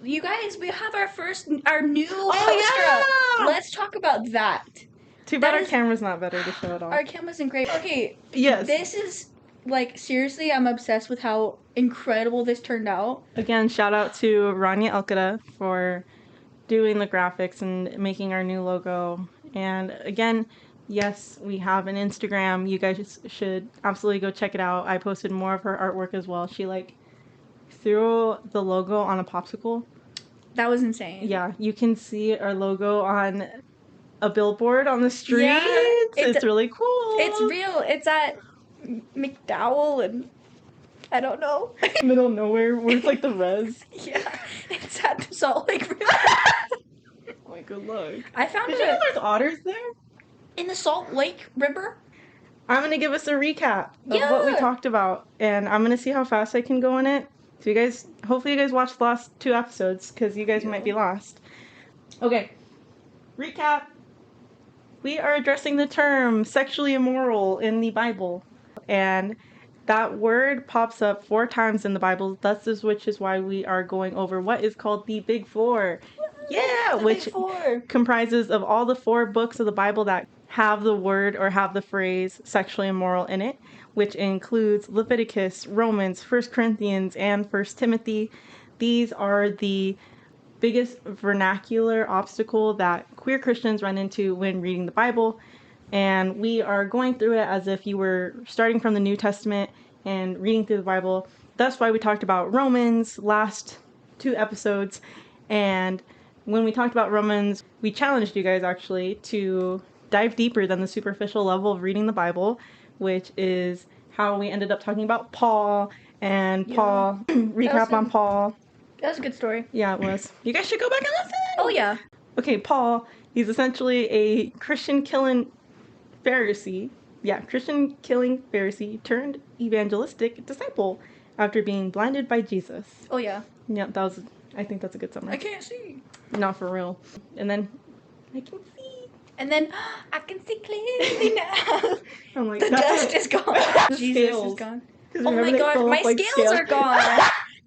you guys, we have our new Oh, poster. Let's talk about that. Too bad our camera's not better to show it off. Our camera's great. Okay. Yes. This is, like, seriously, I'm obsessed with how incredible this turned out. Again, shout out to Rania Elkada for doing the graphics and making our new logo. And again, yes, we have an Instagram. You guys should absolutely go check it out. I posted more of her artwork as well. She, like, threw the logo on a popsicle. That was insane. Yeah, you can see our logo on a billboard on the street. Yeah, it's really cool. It's real. It's at McDowell and I don't know. Middle of nowhere, where it's like the res. Yeah, it's at the Salt Lake River. Oh my good luck. I found Did you know there's otters there? In the Salt Lake River? I'm going to give us a recap of what we talked about, and I'm going to see how fast I can go in it. So you guys, hopefully you guys watched the last 2 episodes, because you guys might be lost. Okay, recap. We are addressing the term sexually immoral in the Bible, and that word pops up 4 times in the Bible, which is why we are going over what is called the Big Four. Yeah, which comprises of all the 4 books of the Bible that have the word or have the phrase sexually immoral in it, which includes Leviticus, Romans, 1 Corinthians, and 1 Timothy. These are the biggest vernacular obstacle that queer Christians run into when reading the Bible. And we are going through it as if you were starting from the New Testament and reading through the Bible. That's why we talked about Romans last 2 episodes. And when we talked about Romans, we challenged you guys actually to dive deeper than the superficial level of reading the Bible, which is how we ended up talking about Paul and Paul, recap on Paul. That was a good story. Yeah, it was. You guys should go back and listen. Oh, yeah. Okay, Paul, he's essentially a Christian-killing Pharisee. Yeah, Christian-killing Pharisee turned evangelistic disciple after being blinded by Jesus. Oh, yeah. Yeah, I think that's a good summary. I can't see. Not for real. And then, I can see. And then, I can see clearly now. I'm like, the dust is gone. Jesus is gone. Oh my god, my scales are gone.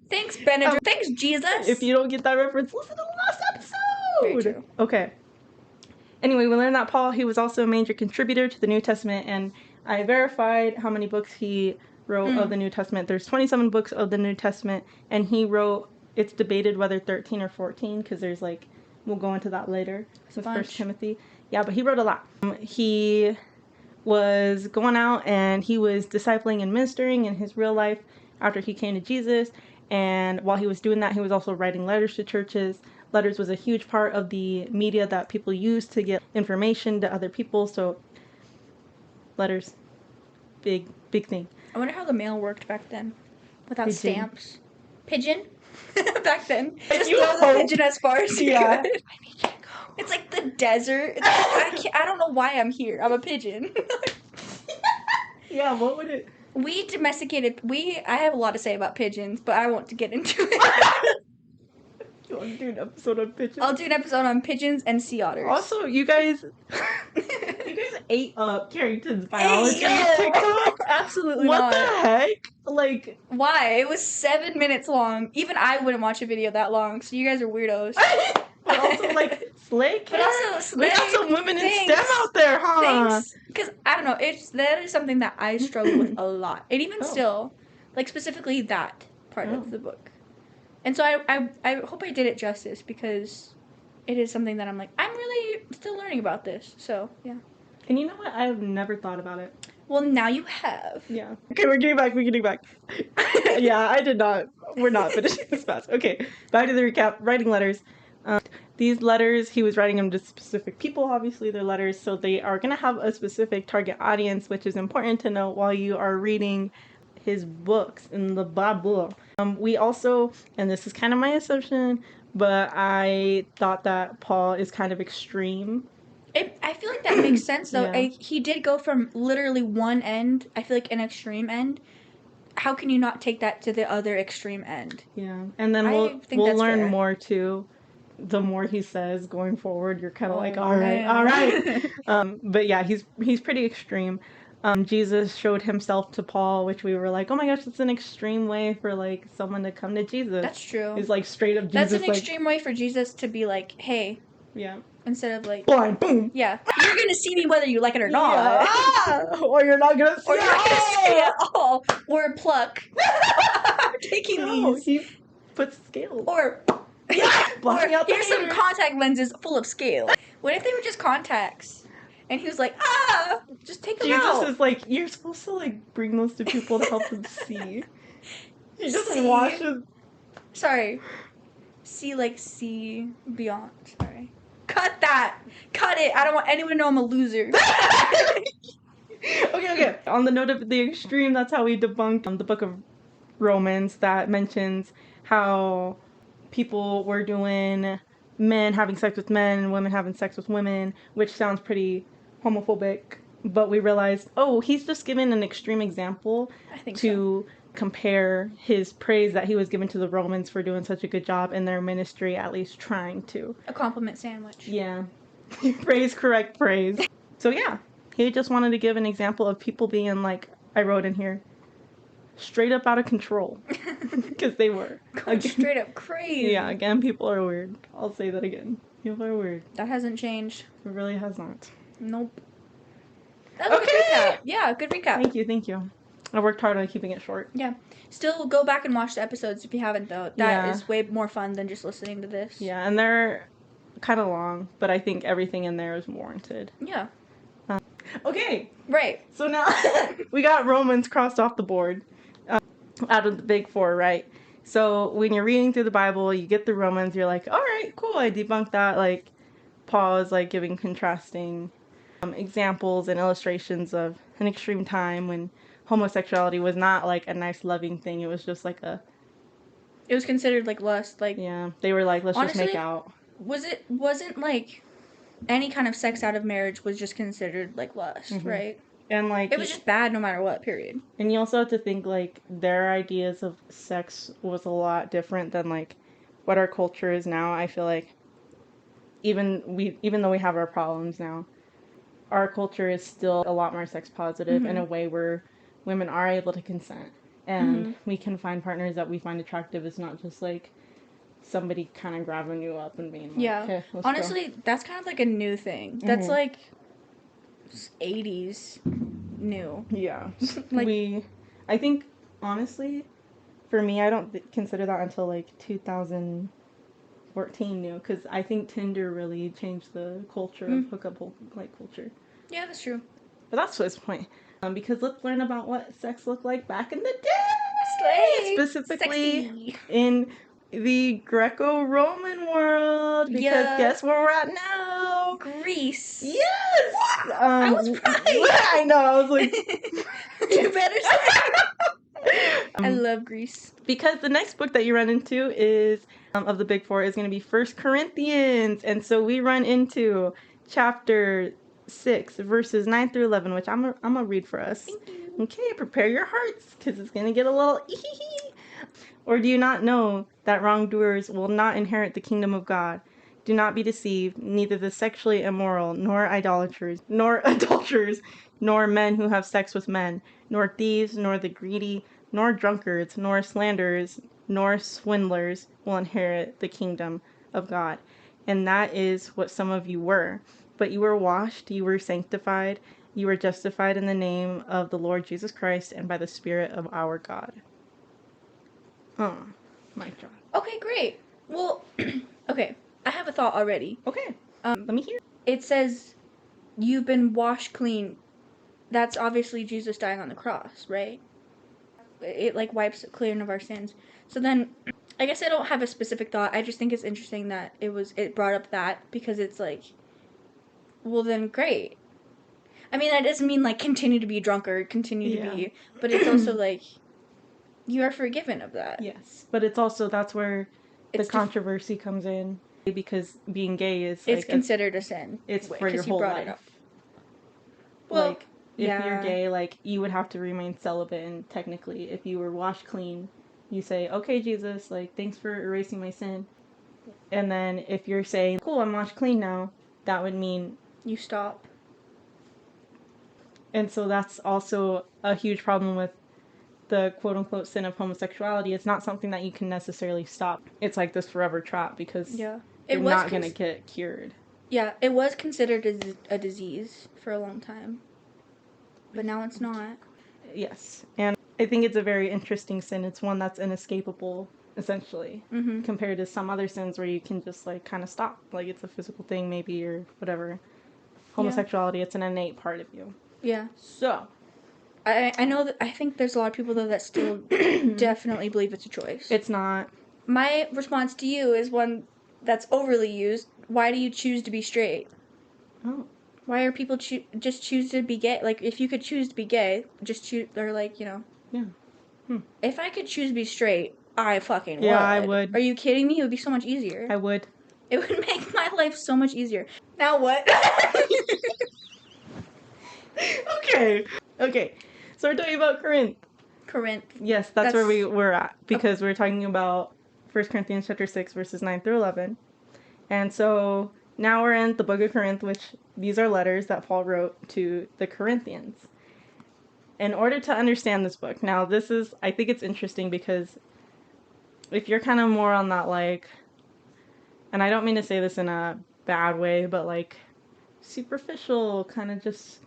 Thanks, Benedict. Thanks, Jesus. If you don't get that reference, listen to the last episode. Very true. Okay. Anyway, we learned that Paul, he was also a major contributor to the New Testament, and I verified how many books he wrote of the New Testament. There's 27 books of the New Testament, and he wrote, it's debated whether 13 or 14, because there's like, we'll go into that later with 1 Timothy. Yeah, but he wrote a lot. He was going out and he was discipling and ministering in his real life after he came to Jesus. And while he was doing that, he was also writing letters to churches. Letters was a huge part of the media that people used to get information to other people. So letters, big thing. I wonder how the mail worked back then without stamps. Pigeon? Back then. Just throw the pigeon as far as you could. I need you to go. It's like the desert. I don't know why I'm here. I'm a pigeon. Yeah, what would it... We domesticated... I have a lot to say about pigeons, but I won't get into it. You want to do an episode on pigeons? I'll do an episode on pigeons and sea otters. Also, you guys ate up Carrington's biology TikTok. Absolutely not. What the heck? Like, why? It was 7 minutes long. Even I wouldn't watch a video that long, so you guys are weirdos. But also, like, slay. But also, slay. We got some women in STEM out there, huh? Thanks. Because, I don't know, that is something that I struggle with a lot. And even still, like, specifically that part of the book. And so I hope I did it justice, because it is something that I'm like, I'm really still learning about this. So, yeah. And you know what? I've never thought about it. Well, now you have. Yeah. Okay, we're getting back. Yeah, I did not. We're not finishing this fast. Okay, back to the recap. Writing letters. These letters, he was writing them to specific people, obviously, they're letters, so they are going to have a specific target audience, which is important to know while you are reading his books in the Bible. We also, and this is kind of my assumption, but I thought that Paul is kind of extreme. I feel like that makes sense, though. Yeah. He did go from literally one end, I feel like an extreme end. How can you not take that to the other extreme end? Yeah, and then we'll learn more, too. The more he says going forward, you're kind of like, all right. But yeah, he's pretty extreme. Jesus showed himself to Paul, which we were like, oh my gosh, that's an extreme way for like someone to come to Jesus. That's true. It's like straight up Jesus. That's an extreme way for Jesus to be like, hey. Yeah. Instead of like blind, boom. Yeah. You're gonna see me whether you like it or not. Yeah. Ah! Or you're not gonna see or you're not gonna see it at all. Or pluck. Taking these. He puts scales. Or blocking out the here's some contact lenses full of scale. What if they were just contacts? And he was like, just take them out. Jesus is like, you're supposed to like bring those to people to help them see. He just washes. Sorry. See beyond. Sorry. Cut that. Cut it. I don't want anyone to know I'm a loser. Okay. On the note of the extreme, that's how we debunked the book of Romans that mentions how people were doing men having sex with men and women having sex with women, which sounds pretty homophobic, but we realized, he's just given an extreme example to compare his praise that he was given to the Romans for doing such a good job in their ministry, at least trying to. A compliment sandwich. Yeah. Praise, correct praise. So yeah, he just wanted to give an example of people being like, I wrote in here, straight up out of control. Because they were. Straight up crazy. Yeah, again, people are weird. I'll say that again. People are weird. That hasn't changed. It really has not. Nope. That was a good recap. Yeah, good recap. Thank you. I worked hard on keeping it short. Yeah. Still go back and watch the episodes if you haven't, though. That is way more fun than just listening to this. Yeah, and they're kind of long, but I think everything in there is warranted. Yeah. Okay. Right. So now we got Romans crossed off the board out of the big four, right? So when you're reading through the Bible, you get the Romans, you're like, all right, cool, I debunked that. Like, Paul is like giving contrasting examples and illustrations of an extreme time when homosexuality was not like a nice loving thing. It was just like it was considered like lust, like they were like, let's honestly, just make out. Wasn't like any kind of sex out of marriage was just considered like lust, right? And like it was just bad no matter what, period. And you also have to think like their ideas of sex was a lot different than like what our culture is now. I feel like even though we have our problems now, our culture is still a lot more sex positive in a way where women are able to consent and we can find partners that we find attractive. It's not just like somebody kind of grabbing you up and being like, okay, let's honestly go. That's kind of like a new thing. That's like 80s new. Yeah. I think honestly for me, I don't consider that until like 2014 new, because I think Tinder really changed the culture of hookup like culture. Yeah, that's true. But that's his point. Because let's learn about what sex looked like back in the day. Slay. Specifically Sexy. In the Greco-Roman world. Because guess where we're at now? Greece. Yes! I was right. I know, I was like... You better say I love Greece. Because the next book that you run into is, of the big four, is going to be 1 Corinthians. And so we run into chapter 6, verses 9 through 11, which I'm gonna read for us. Okay, prepare your hearts, because it's going to get a little Or do you not know that wrongdoers will not inherit the kingdom of God? Do not be deceived, neither the sexually immoral, nor idolaters, nor adulterers, nor men who have sex with men, nor thieves, nor the greedy, nor drunkards, nor slanderers, nor swindlers will inherit the kingdom of God. And that is what some of you were. But you were washed, you were sanctified, you were justified in the name of the Lord Jesus Christ and by the Spirit of our God. Oh, my God. Okay, great. Well, okay, I have a thought already. Okay, let me hear. It says, you've been washed clean. That's obviously Jesus dying on the cross, right? It like wipes clean of our sins. So then, I guess I don't have a specific thought. I just think it's interesting that it brought up that, because it's like, well then great. I mean, that doesn't mean like continue to be a drunkard, continue to be, but it's also like, you are forgiven of that. Yes, but it's also, that's where the controversy comes in, because being gay is it's like considered a sin. It's for your whole life. Well, like, if you're gay, like, you would have to remain celibate, and technically, if you were washed clean, you say, okay, Jesus, like, thanks for erasing my sin. And then if you're saying, cool, I'm washed clean now, that would mean... You stop. And so that's also a huge problem with the quote-unquote sin of homosexuality. It's not something that you can necessarily stop. It's like this forever trap because you're not going to get cured. Yeah, it was considered a disease for a long time. But now it's not. Yes. And I think it's a very interesting sin. It's one that's inescapable, essentially, compared to some other sins where you can just, like, kind of stop. Like, it's a physical thing, maybe, or whatever. Homosexuality, it's an innate part of you. Yeah. So, I know that I think there's a lot of people, though, that still definitely believe it's a choice. It's not. My response to you is one that's overly used. Why do you choose to be straight? Oh. Why are people just choose to be gay? Like, if you could choose to be gay, just choose, or like, you know. Yeah. If I could choose to be straight, I fucking would. Yeah, I would. Are you kidding me? It would be so much easier. I would. It would make my life so much easier. Now what? Okay. So we're talking about Corinth. Corinth. Yes, that's where we were at. Because we're talking about 1 Corinthians chapter 6, verses 9 through 11. And so now we're in the book of Corinth, which these are letters that Paul wrote to the Corinthians. In order to understand this book, now this is, I think it's interesting because if you're kind of more on that, like, and I don't mean to say this in a bad way, but like superficial, kind of just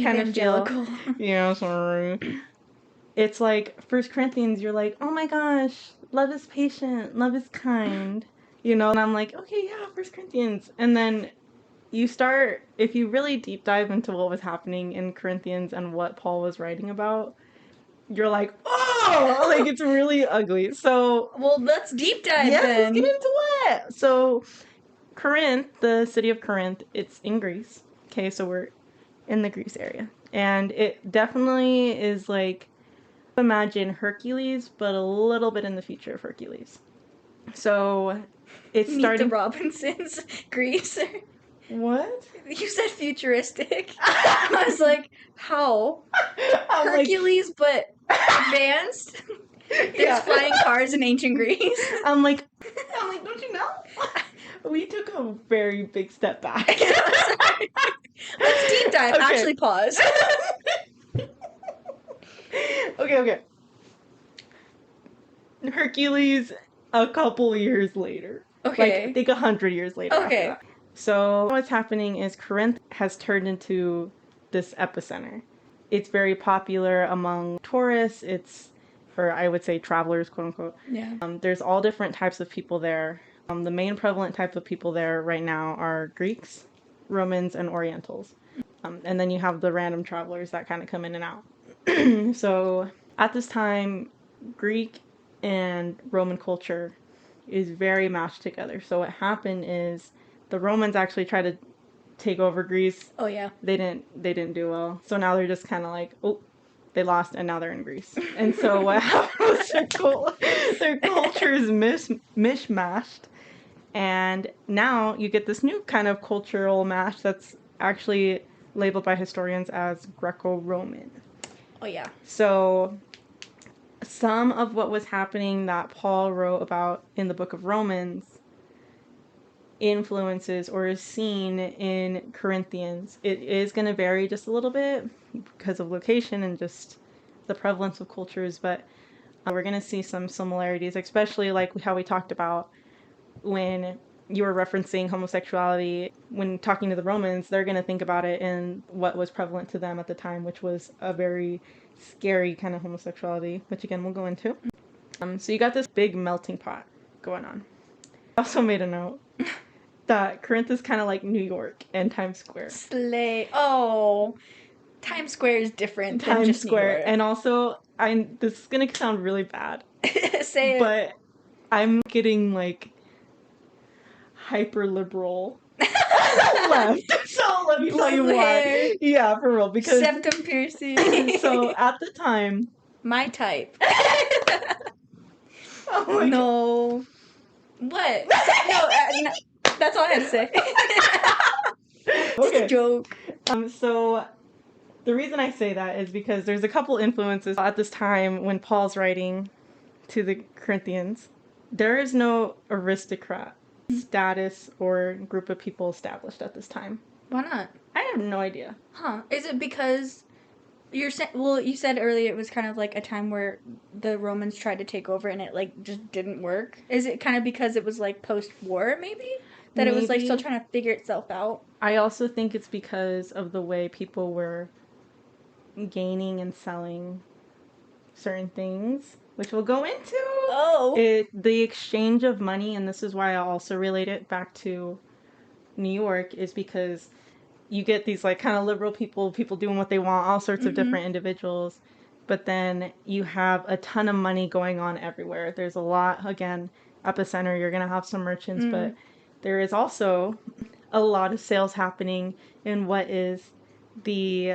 kind of feel, sorry. It's like 1 Corinthians, you're like, oh my gosh, love is patient, love is kind, and I'm like, okay, yeah, 1 Corinthians. And then you start, if you really deep dive into what was happening in Corinthians and what Paul was writing about, you're like, oh, like it's really ugly. So, well, let's deep dive then. Let's get into it. So, Corinth, the city of Corinth, it's in Greece. Okay, so we're in the Greece area. And it definitely is like, imagine Hercules, but a little bit in the future of Hercules. So it's starting. Meet the Robinsons, Greece. What? You said futuristic. I was like, how? Hercules, but advanced? There's flying cars in ancient Greece. I'm like, don't you know? We took a very big step back. Let's deep dive. Okay. Actually, pause. Okay. Hercules a couple years later. Okay. Like, I think 100 years later. Okay. After that. So what's happening is Corinth has turned into this epicenter. It's very popular among tourists. Or I would say travelers, quote unquote. Yeah. There's all different types of people there. The main prevalent type of people there right now are Greeks, Romans, and Orientals. And then you have the random travelers that kind of come in and out. So at this time, Greek and Roman culture is very mashed together. So what happened is the Romans actually tried to take over Greece. Oh yeah. They didn't do well. So now they're just kind of like, oh, they lost and now they're in Greece. And so what happened was their culture is mishmashed. And now you get this new kind of cultural mash that's actually labeled by historians as Greco-Roman. Oh yeah. So some of what was happening that Paul wrote about in the book of Romans influences or is seen in Corinthians. It is going to vary just a little bit because of location and just the prevalence of cultures, but we're going to see some similarities, especially like how we talked about when you were referencing homosexuality. When talking to the Romans, they're going to think about it in what was prevalent to them at the time, which was a very scary kind of homosexuality, which again we'll go into. So you got this big melting pot going on. I also made a note that Corinth is kind of like New York and Times Square. Slay. Oh, Times Square is different than just New York. And also, this is gonna sound really bad. Say it. But I'm getting like hyper liberal left. So let me tell you why. Yeah, for real. Because septum piercing. So at the time, my type. Oh my no. God. What? No, that's all I had to say. Just a joke. So the reason I say that is because there's a couple influences at this time when Paul's writing to the Corinthians. There is no aristocrat status or group of people established at this time. Why not? I have no idea. Huh. Is it because you said earlier it was kind of like a time where the Romans tried to take over and it like just didn't work. Is it kind of because it was like post-war maybe? That it was like still trying to figure itself out? I also think it's because of the way people were gaining and selling certain things, which we'll go into. The exchange of money, and this is why I also relate it back to New York, is because you get these like kind of liberal people doing what they want, all sorts of different individuals, but then you have a ton of money going on everywhere. There's a lot, again, epicenter, you're gonna have some merchants, but there is also a lot of sales happening in what is the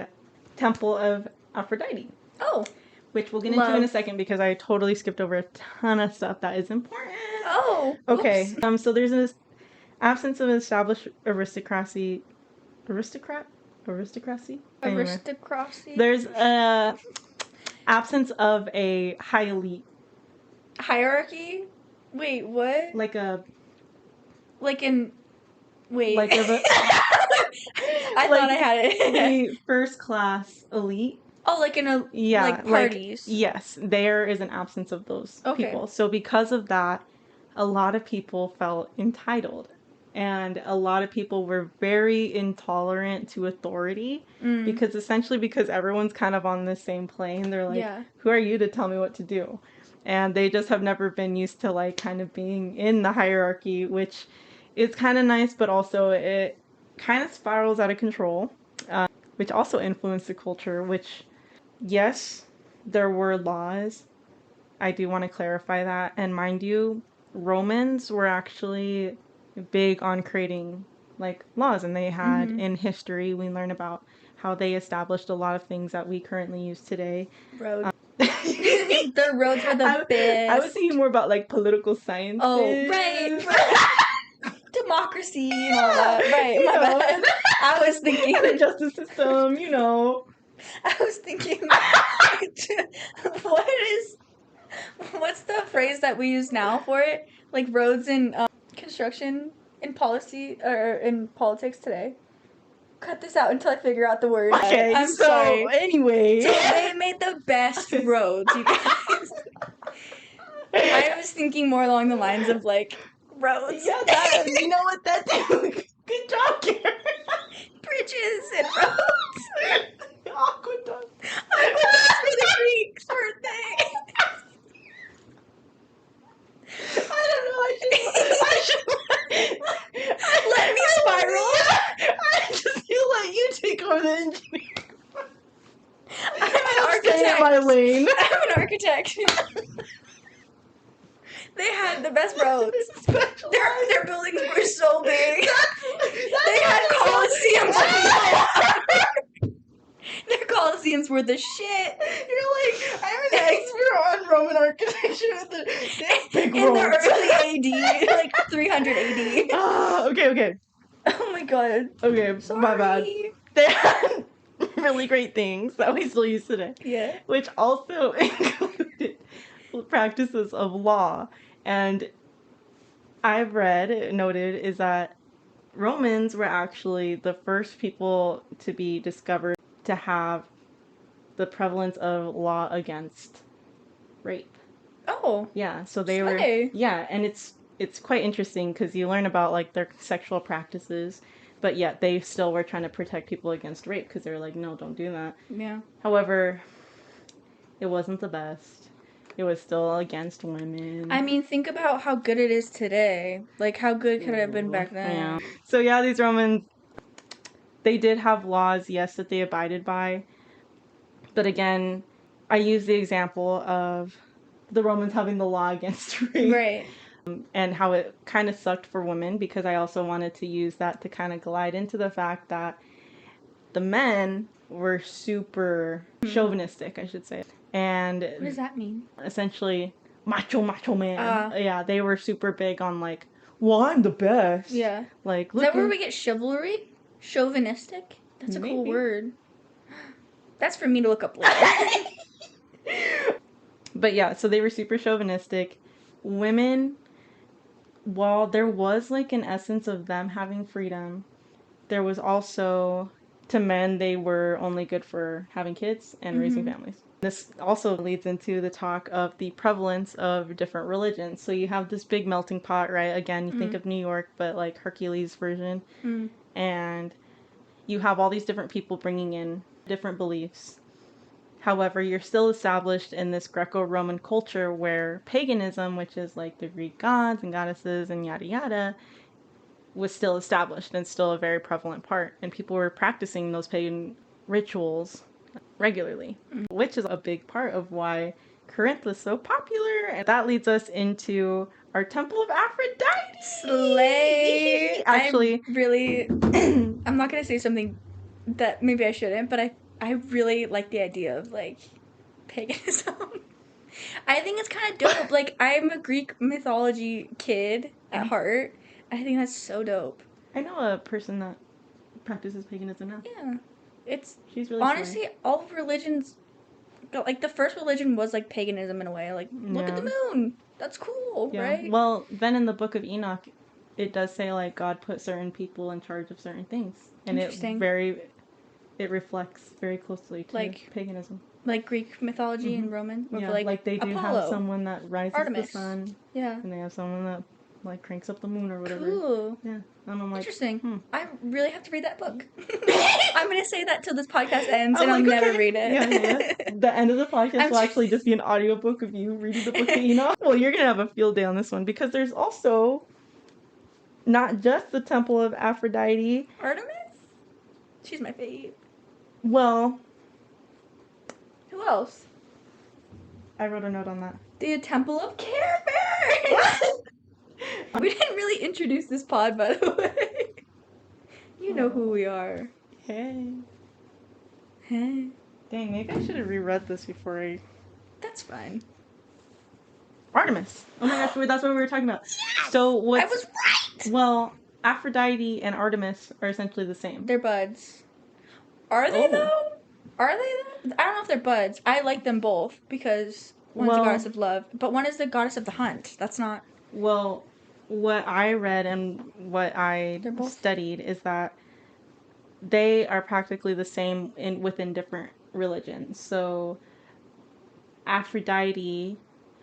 temple of Aphrodite. Oh. Which we'll get into in a second because I totally skipped over a ton of stuff that is important. Oh. Okay. So there's an absence of established aristocracy. Aristocracy? Anyway. Aristocracy? There's a absence of a high elite. Hierarchy? Wait, what? Like a... Like in... Wait. Like of a... I thought I had it. The first class elite. Oh, like in a... Yeah. Like parties. Like, yes. There is an absence of those people. So because of that, a lot of people felt entitled. And a lot of people were very intolerant to authority because everyone's kind of on the same plane. They're like, who are you to tell me what to do? And they just have never been used to like kind of being in the hierarchy, which is kind of nice, but also it kind of spirals out of control, which also influenced the culture, which, yes, there were laws. I do want to clarify that. And mind you, Romans were actually big on creating like laws, and they had in history we learn about how they established a lot of things that we currently use today. Roads. The roads were the best. I was thinking more about like political science. Oh, right. Democracy and all that. Right, my bad. I was thinking the justice system, you know. I was thinking what's the phrase that we use now for it? Like roads and construction in policy or in politics today. Cut this out until I figure out the word. Okay, I'm sorry. Anyway. So they made the best roads, you guys. I was thinking more along the lines of like roads. Yeah, you know what that did? Good job, Karen. Bridges and roads. Aqueducts. Aqueducts for the Greeks, weren't they? I don't know. I should let me spiral. I just feel like you take over the engineering. I'm an architect. My lane. I'm an architect. They had the best roads. Their buildings were so big. They had coliseums. Their coliseums were the shit. You're like, I'm an expert on Roman architecture. They have big roads. In the early AD, like 300 AD. Okay. Oh my god. Okay, sorry. My bad. They had really great things that we still use today. Yeah. Which also included practices of law. And I've noted, is that Romans were actually the first people to be discovered to have the prevalence of law against rape. Oh. Yeah, so they were... Yeah, and it's quite interesting because you learn about like their sexual practices, but yet they still were trying to protect people against rape because they were like, no, don't do that. Yeah. However, it wasn't the best. It was still against women. I mean, think about how good it is today. Like, how good could it have been back then? Yeah. So yeah, these Romans, they did have laws, yes, that they abided by. But again, I use the example of the Romans having the law against rape. Right. And how it kind of sucked for women, because I also wanted to use that to kind of glide into the fact that the men were super chauvinistic, I should say. And what does that mean? Essentially, macho man. Yeah, they were super big on like, well, I'm the best. Yeah. Like, look. Is that where we get chivalry? Chauvinistic? That's a cool word. That's for me to look up later. But yeah, so they were super chauvinistic. Women, while there was like an essence of them having freedom, there was also to men, they were only good for having kids and raising families. This also leads into the talk of the prevalence of different religions. So you have this big melting pot, right? Again, you think of New York, but like Hercules version. And you have all these different people bringing in different beliefs. However, you're still established in this Greco-Roman culture where paganism, which is like the Greek gods and goddesses and yada yada, was still established and still a very prevalent part. And people were practicing those pagan rituals regularly, which is a big part of why Corinth was so popular. And that leads us into our Temple of Aphrodite. Slay! Actually, I'm not going to say something that maybe I shouldn't, but I really like the idea of, like, paganism. I think it's kind of dope. Like, I'm a Greek mythology kid at heart. I think that's so dope. I know a person that practices paganism now. Yeah. She's really honestly, smart. all religions, like, the first religion was, like, paganism in a way. Like, look at the moon. That's cool, right? Well, then in the book of Enoch, it does say, like, God put certain people in charge of certain things. And it reflects very closely to like, paganism. Like Greek mythology and Roman? Yeah, like they do Apollo, have someone that rises Artemis. the sun. Yeah. And they have someone that, like, cranks up the moon or whatever. Cool. Yeah. And I'm like, interesting. I really have to read that book. I'm going to say that till this podcast ends, and I'll never read it. Yeah. The end of the podcast will actually just be an audiobook of you reading the book of Enoch. Well, you're going to have a field day on this one, because there's also not just the Temple of Aphrodite. Artemis? She's my fave. Well, who else? I wrote a note on that. The Temple of Care Bears! We didn't really introduce this pod, by the way. You know who we are. Hey. Hey. Dang, maybe I should have reread this before I... That's fine. Artemis. Oh my gosh, that's what we were talking about. Yes! So what's... I was right! Well, Aphrodite and Artemis are essentially the same. They're buds. Are they, though? Are they, though? I don't know if they're buds. I like them both, because one's the goddess of love, but one is the goddess of the hunt. That's not... Well, what I read and what I studied is that they are practically the same within different religions. So Aphrodite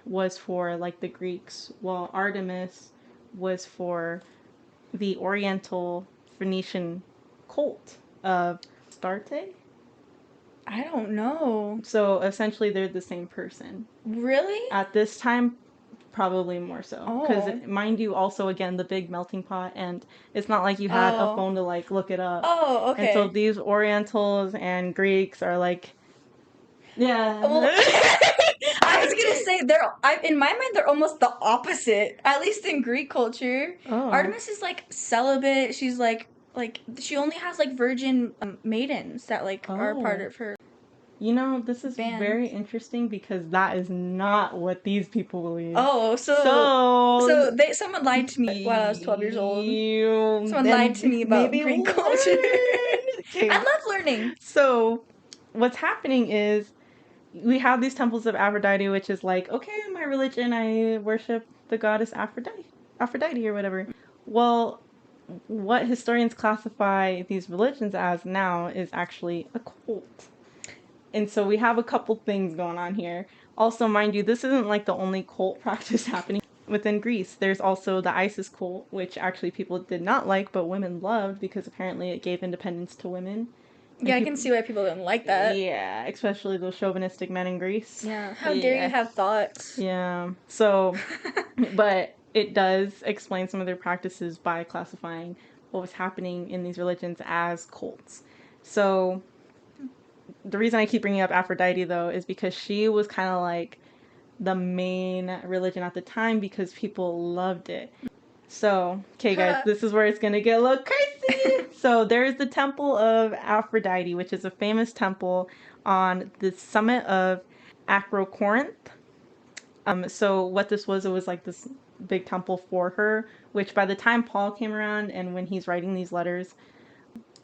was for, like, the Greeks, while Artemis was for the Oriental Phoenician cult of Astarte. I don't know. So essentially they're the same person. Really? At this time, probably more so. Because, mind you, also, again, the big melting pot, and it's not like you had a phone to, like, look it up. Oh, okay. And so these Orientals and Greeks are like, yeah. Well, I was gonna say, in my mind, they're almost the opposite, at least in Greek culture. Oh. Artemis is, like, celibate. She's, like, she only has, like, virgin maidens that, like, are part of her. You know, this is very interesting, because that is not what these people believe. Oh, so someone lied to me while I was 12 years old. Someone lied to me about Greek culture. Okay. I love learning. So, what's happening is we have these temples of Aphrodite, which is like, okay, in my religion, I worship the goddess Aphrodite or whatever. Well, what historians classify these religions as now is actually a cult. And so we have a couple things going on here. Also, mind you, this isn't like the only cult practice happening within Greece. There's also the Isis cult, which actually people did not like, but women loved, because apparently it gave independence to women. Yeah, I can see why people didn't like that. Yeah, especially those chauvinistic men in Greece. Yeah, how dare you have thoughts. Yeah, so, but it does explain some of their practices by classifying what was happening in these religions as cults. So, the reason I keep bringing up Aphrodite, though, is because she was kind of like the main religion at the time, because people loved it. So, okay, guys, this is where it's going to get a little crazy. So, there's the Temple of Aphrodite, which is a famous temple on the summit of Corinth. So, what this was, it was like this big temple for her, which by the time Paul came around and when he's writing these letters,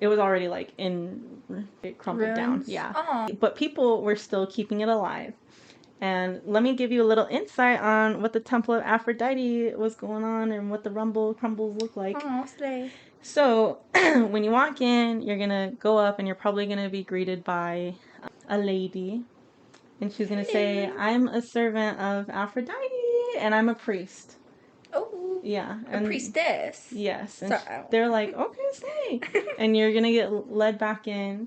it was already like it crumbled down. Yeah. Aww. But people were still keeping it alive. And let me give you a little insight on what the Temple of Aphrodite was going on and what the crumbles look like. Oh, slay. So, when you walk in, you're going to go up and you're probably going to be greeted by a lady. And she's going to say, I'm a servant of Aphrodite and I'm a priest. Oh. Yeah. And a priestess. Yes. And they're like, okay, slay. And you're going to get led back in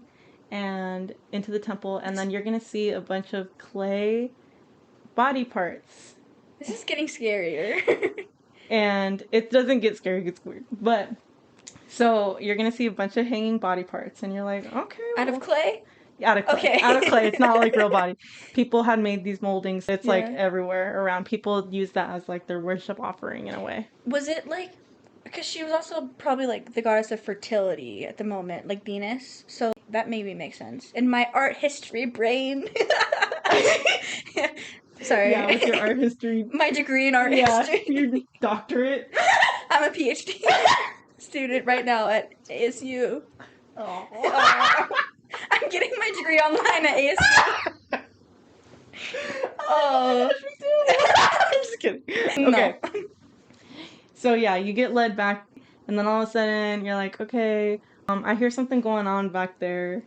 and into the temple. And then you're going to see a bunch of clay body parts. This is getting scarier. And it doesn't get scary, it gets weird. But, so you're going to see a bunch of hanging body parts. And you're like, okay. Well, out of clay? Out of clay. Okay. Out of clay. It's not like real body. People had made these moldings. It's like everywhere around. People use that as like their worship offering in a way. Was it like, because she was also probably like the goddess of fertility at the moment, like Venus. So that maybe makes sense. In my art history brain. Sorry. Yeah, with your art history. My degree in art history. Your doctorate. I'm a PhD student right now at ASU. Oh. I'm getting my degree online at ASU. Oh. I'm just kidding. Okay. No. So yeah, you get led back, and then all of a sudden you're like, okay, I hear something going on back there.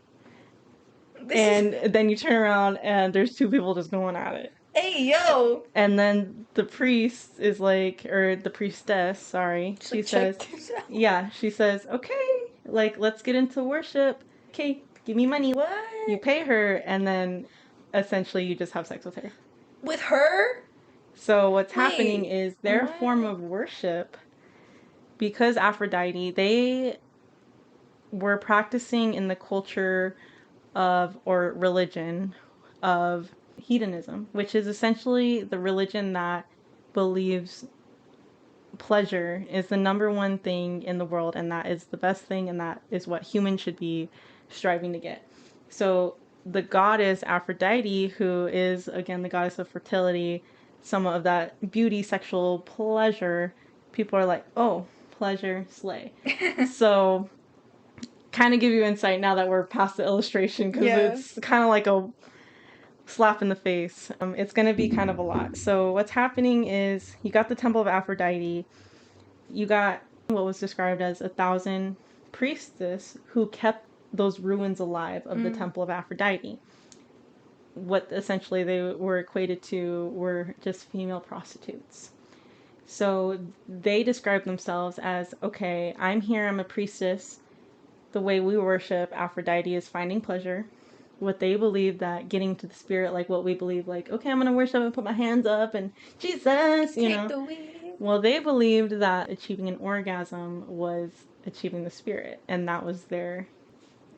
Then you turn around and there's two people just going at it. Hey, yo! And then the priest is like, or the priestess, sorry. She says, she says, okay, like, let's get into worship. Okay, give me money. What? You pay her, and then essentially you just have sex with her. With her? So what's happening is their form of worship, because Aphrodite, they were practicing in the culture of, or religion of, hedonism, which is essentially the religion that believes pleasure is the number one thing in the world, and that is the best thing, and that is what humans should be striving to get. So the goddess Aphrodite, who is again the goddess of fertility, some of that beauty, sexual pleasure, people are like, oh, pleasure, slay. So kind of give you insight now that we're past the illustration, because it's kind of like a slap in the face. It's going to be kind of a lot. So what's happening is you got the Temple of Aphrodite. You got what was described as 1,000 priestesses who kept those ruins alive of the Temple of Aphrodite. What essentially they were equated to were just female prostitutes. So they describe themselves as, okay, I'm here, I'm a priestess. The way we worship Aphrodite is finding pleasure. What they believe that getting to the spirit, like what we believe, like, okay, I'm going to worship and put my hands up and Jesus, you know. The wheel. Well, they believed that achieving an orgasm was achieving the spirit, and that was their...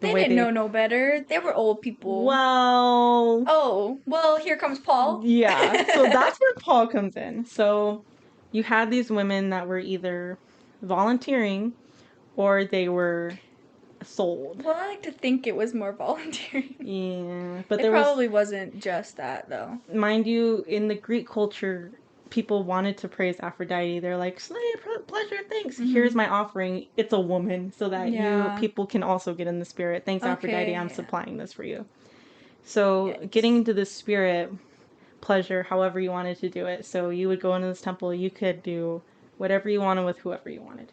They didn't know no better. They were old people. Well... Oh, well, here comes Paul. Yeah, so that's where Paul comes in. So you had these women that were either volunteering or they were sold. Well, I like to think it was more voluntary. Yeah, but it probably wasn't just that, though. Mind you, in the Greek culture, people wanted to praise Aphrodite. They're like, slay, pleasure, thanks. Here's my offering. It's a woman, so that people can also get in the spirit. Thanks, Aphrodite, I'm supplying this for you. So getting into the spirit, pleasure, however you wanted to do it. So you would go into this temple, you could do whatever you wanted with whoever you wanted.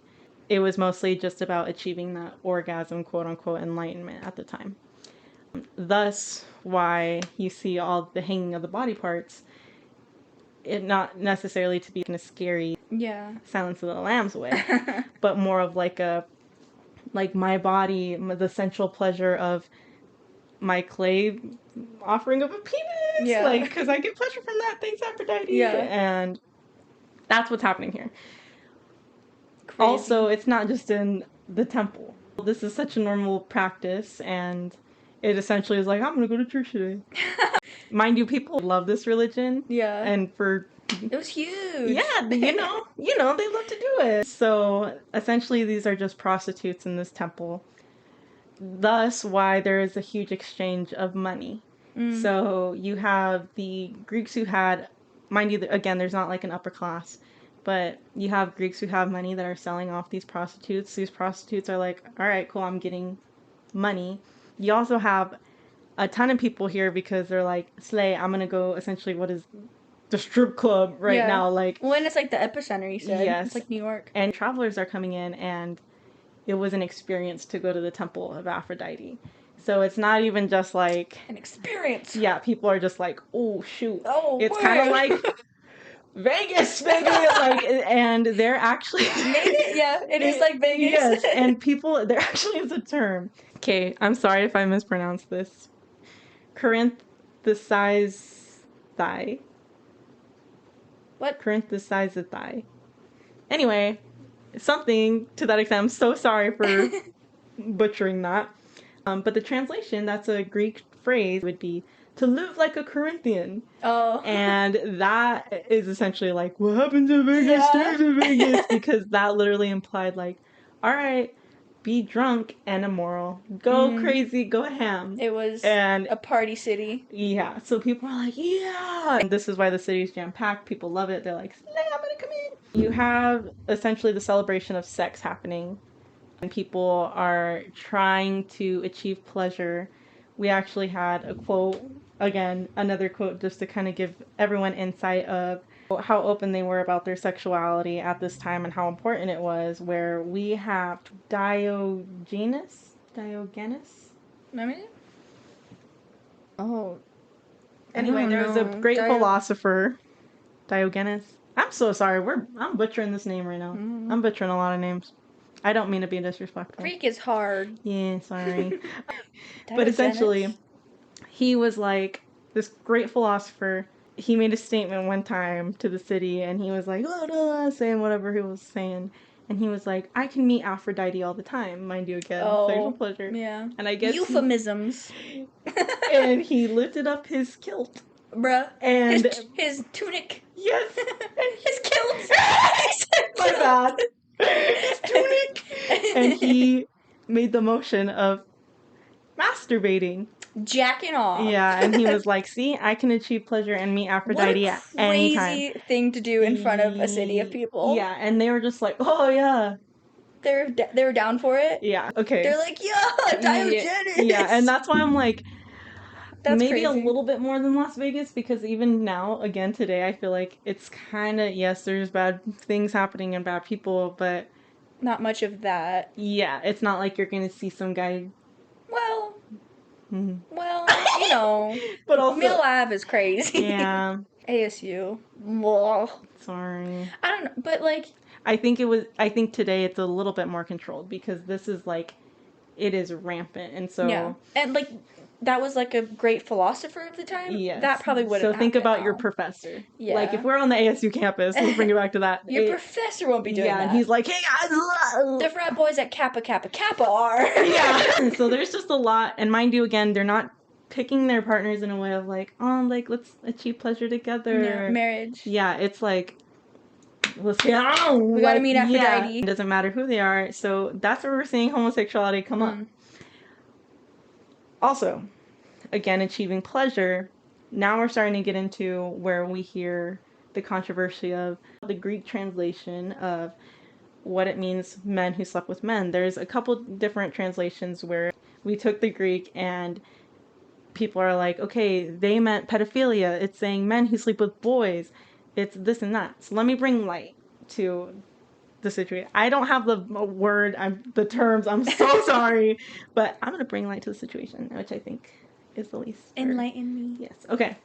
It was mostly just about achieving that orgasm, quote unquote, enlightenment at the time. Thus, why you see all the hanging of the body parts, it not necessarily to be in a scary Silence of the Lambs way, but more of like my body, the sensual pleasure of my clay offering of a penis, like, because I get pleasure from that. Thanks, Aphrodite. And that's what's happening here. Crazy. Also, it's not just in the temple. This is such a normal practice, and it essentially is like, I'm gonna go to church today. Mind you, people love this religion. Yeah. And it was huge. Yeah, you know, they love to do it. So essentially, these are just prostitutes in this temple. Thus, why there is a huge exchange of money. So you have the Greeks who had, mind you, again, there's not like an upper class, but you have Greeks who have money that are selling off these prostitutes. These prostitutes are like, all right, cool, I'm getting money. You also have a ton of people here because they're like, Slay, I'm gonna go essentially what is the strip club right now. Like, when it's like the epicenter, you said. Yes. It's like New York. And travelers are coming in, and it was an experience to go to the temple of Aphrodite. So it's not even just like an experience. Yeah, people are just like, oh shoot. Oh, it's kind of like Vegas, baby. Like, and they're actually it is like Vegas. Yes, and people, there actually is a term. Okay, I'm sorry if I mispronounced this. Corinth, the size thigh. What? Corinth, the size of thigh. Anyway, something to that extent. I'm so sorry for butchering that. But the translation, that's a Greek phrase, would be to live like a Corinthian. Oh. And that is essentially like, what happened to Vegas stays in Vegas, because that literally implied like, all right, be drunk and immoral. Go crazy, go ham. It was a party city. Yeah, so people are like, yeah! And this is why the city is jam-packed. People love it. They're like, Slay, I'm gonna come in! You have essentially the celebration of sex happening. And people are trying to achieve pleasure. We actually had a quote, again, another quote just to kind of give everyone insight of how open they were about their sexuality at this time and how important it was, where we have Diogenes? Oh. Anyway, there was a great philosopher, Diogenes. I'm so sorry. I'm butchering this name right now. I'm butchering a lot of names. I don't mean to be disrespectful. Greek is hard. Yeah, sorry. But essentially, he was like this great philosopher. He made a statement one time to the city, and he was like, saying whatever he was saying. And he was like, I can meet Aphrodite all the time, mind you again, sexual pleasure. Yeah. And I guess euphemisms. And he lifted up his kilt. Bruh. And his tunic. Yes. His kilt. My bad. His tunic. And he made the motion of masturbating. Jacking off. Yeah, and he was like, see, I can achieve pleasure and meet Aphrodite at any time. What a crazy thing to do in front of a city of people. Yeah, and they were just like, oh, yeah. They were down for it? Yeah, okay. They're like, yeah, Diogenes! Yeah, and that's why I'm like, that's maybe crazy. A little bit more than Las Vegas, because even now, again, today, I feel like it's kind of, yes, there's bad things happening and bad people, but... not much of that. Yeah, it's not like you're gonna see some guy... Well, you know. But also... Mill Ave is crazy. Yeah. ASU. Sorry. I don't know, but like... I think today it's a little bit more controlled, because this is like, it is rampant, and so... Yeah, and like, that was like a great philosopher of the time? Yes. That probably wouldn't So think about your professor. Yeah. Like, if we're on the ASU campus, let's bring it back to that. Your professor won't be doing that. Yeah, and he's like, hey guys! The frat boys at Kappa Kappa Kappa are. Yeah. So there's just a lot, and mind you, again, they're not picking their partners in a way of like, oh, like, let's achieve pleasure together. Yeah, marriage. Yeah, it's like... let's get on. We gotta meet Aphrodite. Yeah, it doesn't matter who they are. So that's where we're seeing homosexuality come up. Also, again, achieving pleasure. Now we're starting to get into where we hear the controversy of the Greek translation of what it means men who slept with men. There's a couple different translations where we took the Greek and people are like, okay, they meant pedophilia. It's saying men who sleep with boys. It's this and that. So let me bring light to the situation. I don't have the terms. I'm so sorry. But I'm going to bring light to the situation, which I think is the least. Enlighten me. Yes. Okay.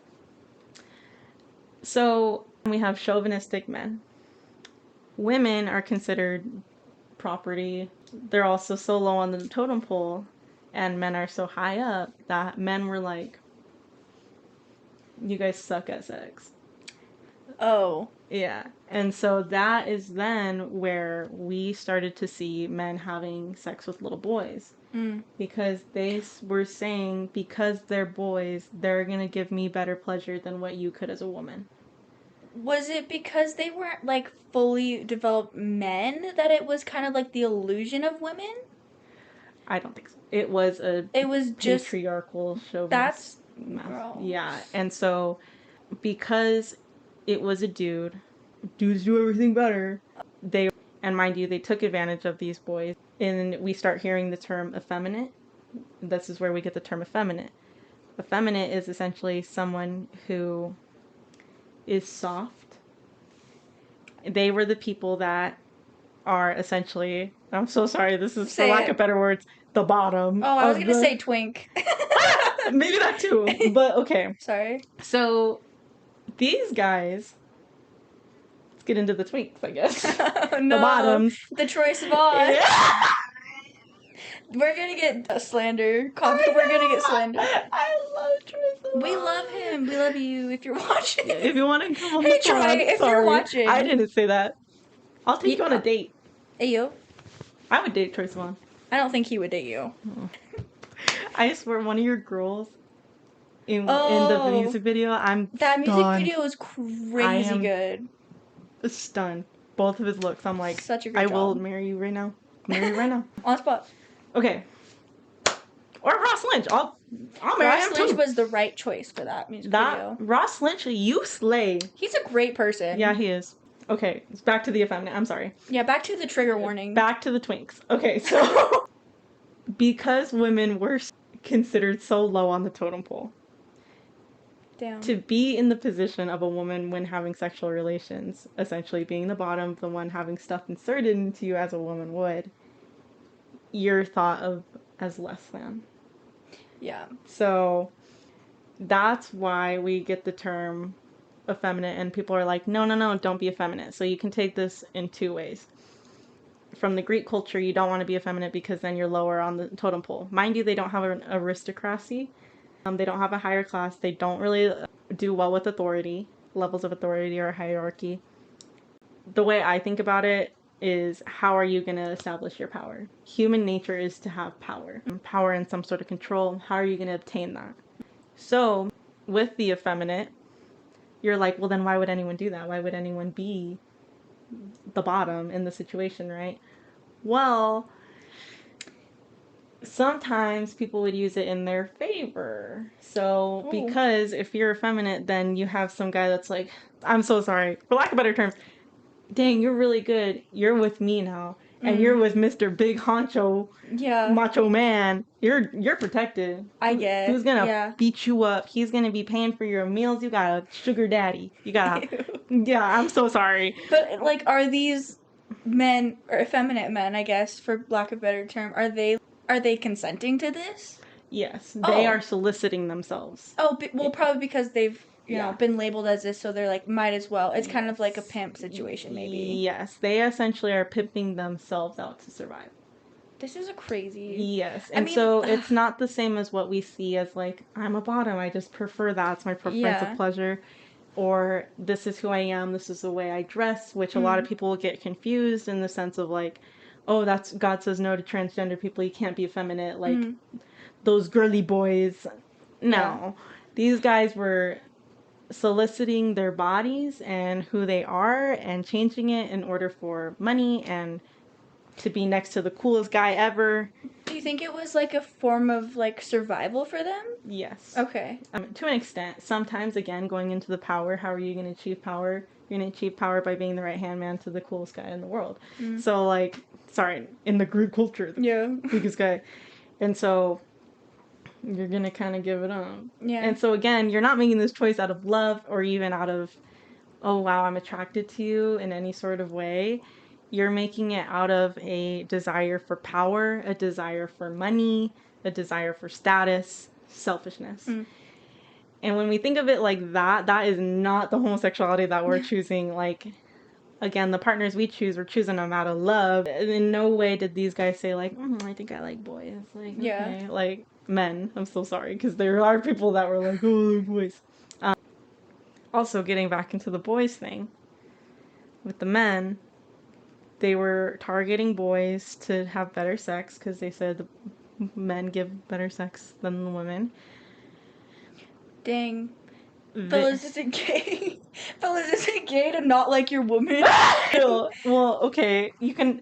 So we have chauvinistic men. Women are considered property. They're also so low on the totem pole, and men are so high up that men were like, you guys suck at sex. Oh. Yeah. And so that is then where we started to see men having sex with little boys. Because they were saying, because they're boys, they're going to give me better pleasure than what you could as a woman. Was it because they weren't, like, fully developed men that it was kind of like the illusion of women? I don't think so. It was just patriarchal chauvinist. That's... Yeah. And so, because it was a dudes do everything better, and mind you, they took advantage of these boys, and we start hearing the term effeminate. This is where we get the term effeminate. Effeminate is essentially someone who is soft. They were the people that are essentially, I'm so sorry, this is, for lack of better words, the bottom. Oh, I was gonna say twink. Maybe that too, but okay. Sorry. So, these guys, let's get into the twinks, I guess. No, the bottoms. The Troye Sivan. Yeah. We're gonna get slander. We're gonna get slander. I love Troye Sivan. We love him. We love you if you're watching. If you want to come on Hey, the pod, Troye, if you're watching. I didn't say that. I'll take you on a date. Hey, you. I would date Troye Sivan. I don't think he would date you. Oh. I swear, one of your girls in the music video, that music video was crazy good. Stunned. Both of his looks, I'm like, such a good job. I will marry you right now. Marry you right now. On spot. Okay. Or Ross Lynch. I'll marry him too. Ross Lynch was the right choice for that music video. Ross Lynch, you slay. He's a great person. Yeah, he is. Okay, it's back to the effeminate. I'm sorry. Yeah, back to the trigger warning. Back to the twinks. Okay, so because women were considered so low on the totem pole, damn, to be in the position of a woman when having sexual relations, essentially being the bottom, the one having stuff inserted into you as a woman would, you're thought of as less than. Yeah. So that's why we get the term effeminate, and people are like, no, don't be effeminate. So you can take this in two ways. From the Greek culture, you don't want to be effeminate because then you're lower on the totem pole. Mind you, they don't have an aristocracy. They don't have a higher class. They don't really do well with authority, levels of authority or hierarchy. The way I think about it is, how are you going to establish your power? Human nature is to have power. Power and some sort of control. How are you going to obtain that? So, with the effeminate, you're like, well, then why would anyone do that? Why would anyone be the bottom in the situation, right? Well, sometimes people would use it in their favor. So, because if you're effeminate, then you have some guy that's like, I'm so sorry, for lack of better terms, dang, you're really good. You're with me now. And you're with Mr. Big Honcho, macho man. You're protected. I guess. Who's gonna beat you up? He's gonna be paying for your meals. You got a sugar daddy. You got yeah, I'm so sorry. But, like, are these men, or effeminate men, I guess, for lack of a better term, are they consenting to this? Yes, they are soliciting themselves. Oh, well, probably because they've you know, been labeled as this, so they're like, might as well. It's kind of like a pimp situation, maybe. Yes, they essentially are pimping themselves out to survive. This is a crazy... Yes, and so it's not the same as what we see as, like, I'm a bottom, I just prefer that, it's my preference of pleasure. Or, this is who I am, this is the way I dress, which a lot of people get confused in the sense of, like, oh, that's, God says no to transgender people, you can't be effeminate, like, those girly boys. No. These guys were soliciting their bodies and who they are and changing it in order for money and to be next to the coolest guy ever. Do you think it was like a form of like survival for them? Yes. Okay. To an extent. Sometimes, again, going into the power, how are you going to achieve power? You're going to achieve power by being the right-hand man to the coolest guy in the world. So, like, sorry, in the Greek culture, the biggest guy. And so you're going to kind of give it up. Yeah. And so, again, you're not making this choice out of love or even out of, oh, wow, I'm attracted to you in any sort of way. You're making it out of a desire for power, a desire for money, a desire for status, selfishness. And when we think of it like that, that is not the homosexuality that we're choosing. Like, again, the partners we choose, we're choosing them out of love. In no way did these guys say, like, I think I like boys. Like, okay. Like, men. I'm so sorry, because there are people that were like, oh, they're boys. Also, getting back into the boys thing, with the men, they were targeting boys to have better sex, because they said the men give better sex than the women. Dang. Fellas, is it gay? Fellas, is it gay to not like your woman? Well, okay, you can...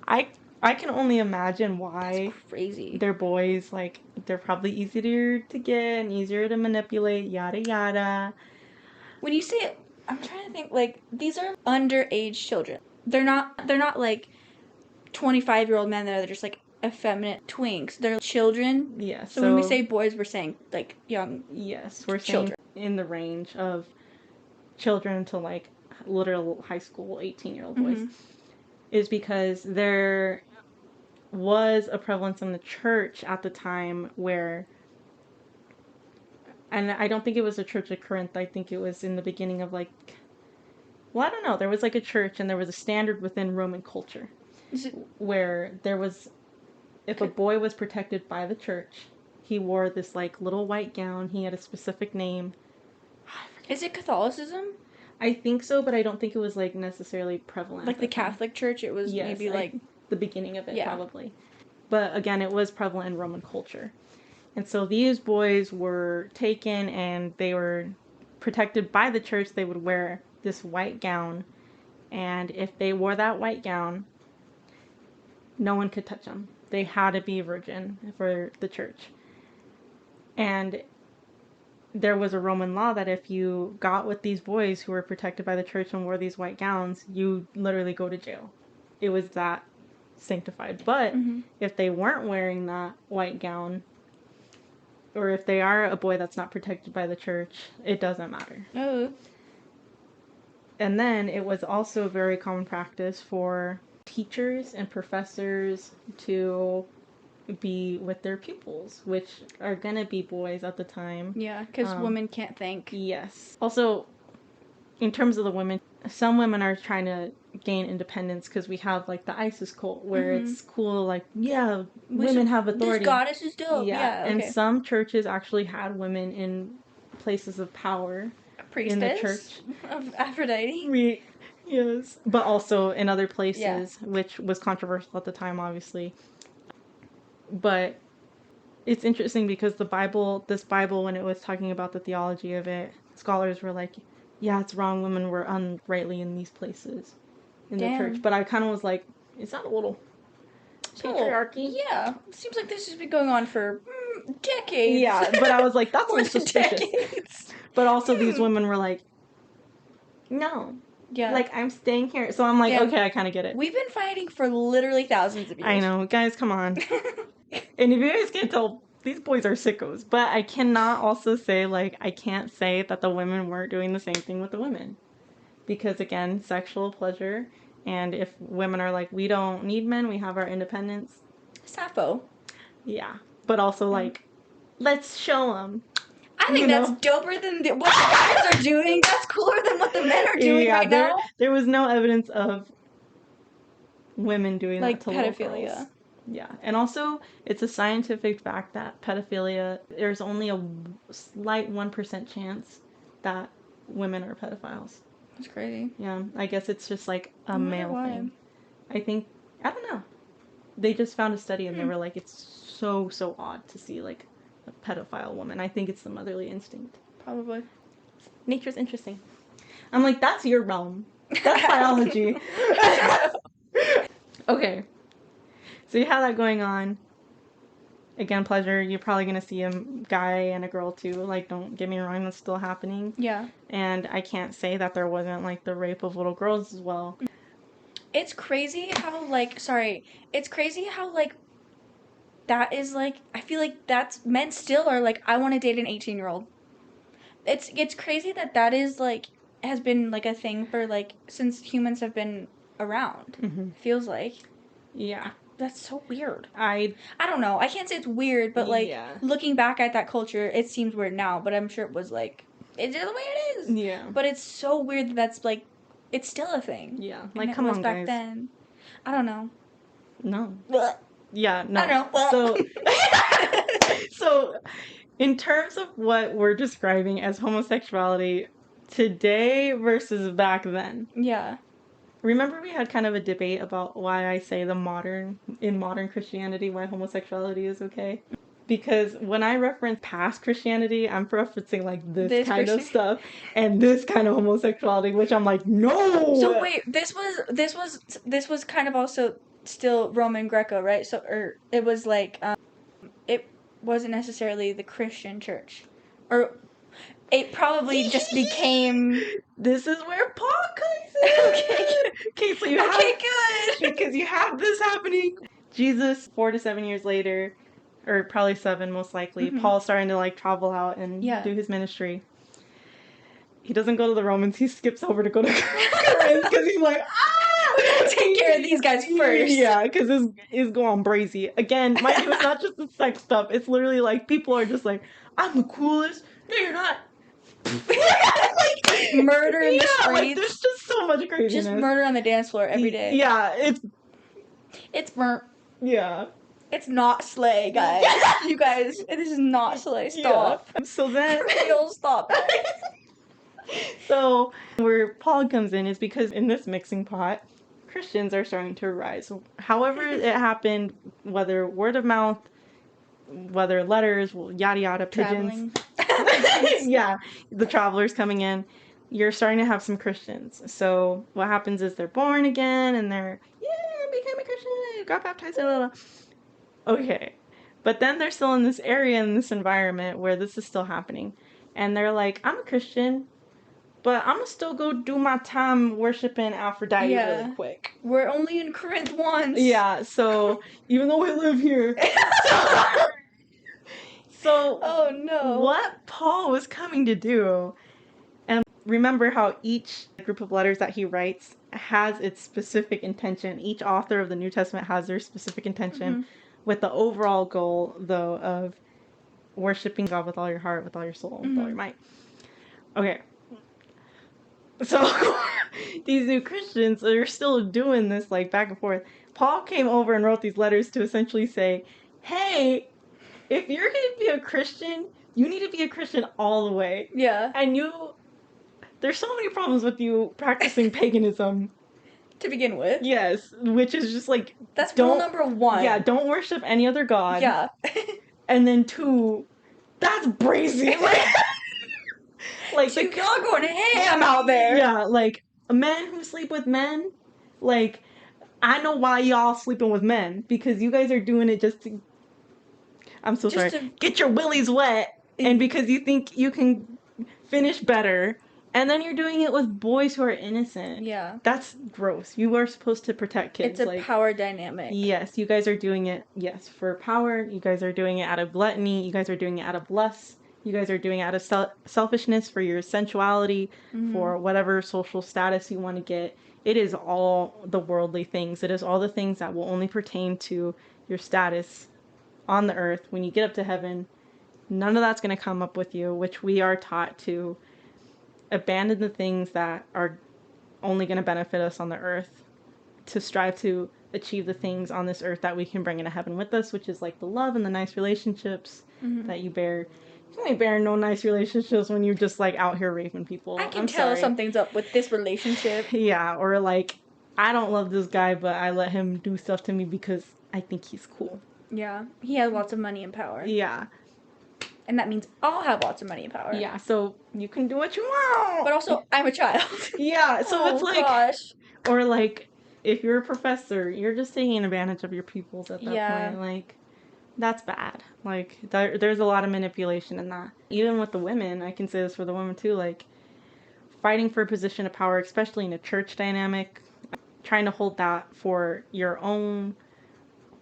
I can only imagine why. That's crazy. They're boys, like, they're probably easier to get and easier to manipulate, yada yada. When you say it, I'm trying to think, like, these are underage children. They're not like 25-year-old men that are just like effeminate twinks. They're children. Yeah. So when we say boys, we're saying like young. Yes, we're children. saying in the range of children to like literal high school 18-year-old boys, is because there was a prevalence in the church at the time where, and I don't think it was the church of Corinth, I think it was in the beginning of like, well, I don't know, there was like a church and there was a standard within Roman culture where there was, if a boy was protected by the church, he wore this like little white gown, he had a specific name. Is it Catholicism? I think so, but I don't think it was like necessarily prevalent. Like the Catholic Church, it was maybe like the beginning of it, probably. But again, it was prevalent in Roman culture. And so these boys were taken and they were protected by the church. They would wear this white gown. And if they wore that white gown, no one could touch them. They had to be a virgin for the church. And there was a Roman law that if you got with these boys who were protected by the church and wore these white gowns, you literally go to jail. It was that sanctified. But if they weren't wearing that white gown, or if they are a boy that's not protected by the church, it doesn't matter. Oh. And then it was also very common practice for teachers and professors to be with their pupils, which are gonna be boys at the time. Yeah, because women can't think. Yes. Also, in terms of the women, some women are trying to gain independence because we have like the ISIS cult where it's cool, like, yeah, women have authority. This goddess is dope. Yeah, okay. And some churches actually had women in places of power. A priestess in the church of Aphrodite. Yes, but also in other places, which was controversial at the time, obviously. But it's interesting because this Bible, when it was talking about the theology of it, scholars were like, yeah, it's wrong. Women were unrightly in these places in the church. But I kind of was like, is that a little patriarchy? Yeah. It seems like this has been going on for decades. Yeah, but I was like, that's a little suspicious. Decades. But also these women were like, no. Yeah. Like, I'm staying here. So I'm like, okay, I kind of get it. We've been fighting for literally thousands of years. I know. Guys, come on. And if you guys can't tell, these boys are sickos. But I cannot also say, like, I can't say that the women weren't doing the same thing with the women. Because, again, sexual pleasure. And if women are like, we don't need men, we have our independence. Sappho. Yeah. But also, like, let's show them. I think that's doper than what the guys are doing. That's cooler than what the men are doing right now. There was no evidence of women doing like that to pedophilia. Little girls. Yeah. And also, it's a scientific fact that pedophilia, there's only a slight 1% chance that women are pedophiles. That's crazy. Yeah. I guess it's just like a male thing. I don't know. They just found a study and they were like, it's so odd to see like a pedophile woman. I think it's the motherly instinct. Probably. Nature's interesting. I'm like, that's your realm. That's biology. Okay. So you have that going on. Again, pleasure. You're probably going to see a guy and a girl too. Like, don't get me wrong, that's still happening. Yeah. And I can't say that there wasn't like the rape of little girls as well. It's crazy how that is like, I feel like that's, men still are like, I want to date an 18-year-old. It's crazy that is like, has been like a thing for like, since humans have been around. Mm-hmm. Feels like. Yeah. That's so weird. I don't know. I can't say it's weird, but like, looking back at that culture, it seems weird now, but I'm sure it was like, it's just the way it is. Yeah. But it's so weird that's like, it's still a thing. Yeah. Like, come on, back guys. then. I don't know. No. Blech. Yeah, no. I don't know. So, in terms of what we're describing as homosexuality today versus back then. Yeah. Remember we had kind of a debate about why I say in modern Christianity, why homosexuality is okay? Because when I reference past Christianity, I'm referencing like this kind of stuff and this kind of homosexuality, which I'm like, no! So wait, this was kind of also still Roman Greco, right? So, or it was like, it wasn't necessarily the Christian church. Or it probably just became... This is where Paul comes in! Okay, so you have... good! Because you have this happening. Jesus, 4 to 7 years later, or probably 7 most likely. Paul's starting to like travel out and do his ministry. He doesn't go to the Romans. He skips over to go to Corinth because he's like, we gotta take care of these guys first. Yeah, because it's going brazy. Again, mind you, it's not just the sex stuff. It's literally like people are just like, I'm the coolest. No, you're not. Like murder in the streets. Like, there's just so much craziness. Just murder on the dance floor every day. Yeah, it's murder. Yeah. It's not slay, guys. You guys, this is not slay. Stop. Yeah. So then you'll stop. So where Paul comes in is because in this mixing pot, Christians are starting to arise. However it happened, whether word of mouth, whether letters, yada yada, pigeons. Yeah, the travelers coming in, you're starting to have some Christians. So what happens is they're born again and they're, became a Christian, got baptized, blah, blah, blah. Okay. But then they're still in this area, in this environment where this is still happening. And they're like, I'm a Christian, but I'm going to still go do my time worshiping Aphrodite really quick. We're only in Corinth once. Yeah, so even though we live here. So oh no. What Paul was coming to do, and remember how each group of letters that he writes has its specific intention. Each author of the New Testament has their specific intention, with the overall goal, though, of worshiping God with all your heart, with all your soul, with all your might. Okay. So these new Christians are still doing this like back and forth. Paul came over and wrote these letters to essentially say, hey, if you're going to be a Christian, you need to be a Christian all the way. Yeah. And there's so many problems with you practicing paganism. To begin with. Yes, which is just like... That's rule number 1. Yeah, don't worship any other god. Yeah. And then 2, that's brazy. Like y'all going ham out there. Yeah, like, men who sleep with men, like, I know why y'all sleeping with men, because you guys are doing it just to... I'm so sorry. Get your willies wet, and because you think you can finish better, and then you're doing it with boys who are innocent. Yeah. That's gross. You are supposed to protect kids. It's a power dynamic. Yes, you guys are doing it, for power. You guys are doing it out of gluttony. You guys are doing it out of lust. You guys are doing it out of selfishness, for your sensuality, for whatever social status you want to get. It is all the worldly things. It is all the things that will only pertain to your status on the earth. When you get up to heaven, none of that's going to come up with you, which we are taught to abandon the things that are only going to benefit us on the earth, to strive to achieve the things on this earth that we can bring into heaven with us, which is like the love and the nice relationships that you bear. You ain't bearing no nice relationships when you're just like out here raping people. I can tell something's up with this relationship. Yeah, or like, I don't love this guy, but I let him do stuff to me because I think he's cool. Yeah, he has lots of money and power. Yeah. And that means I'll have lots of money and power. Yeah, so you can do what you want. But also, I'm a child. Yeah, so it's like... gosh. Or like, if you're a professor, you're just taking advantage of your pupils at that point. Like, that's bad. Like, there's a lot of manipulation in that. Even with the women, I can say this for the women too, like, fighting for a position of power, especially in a church dynamic, trying to hold that for your own,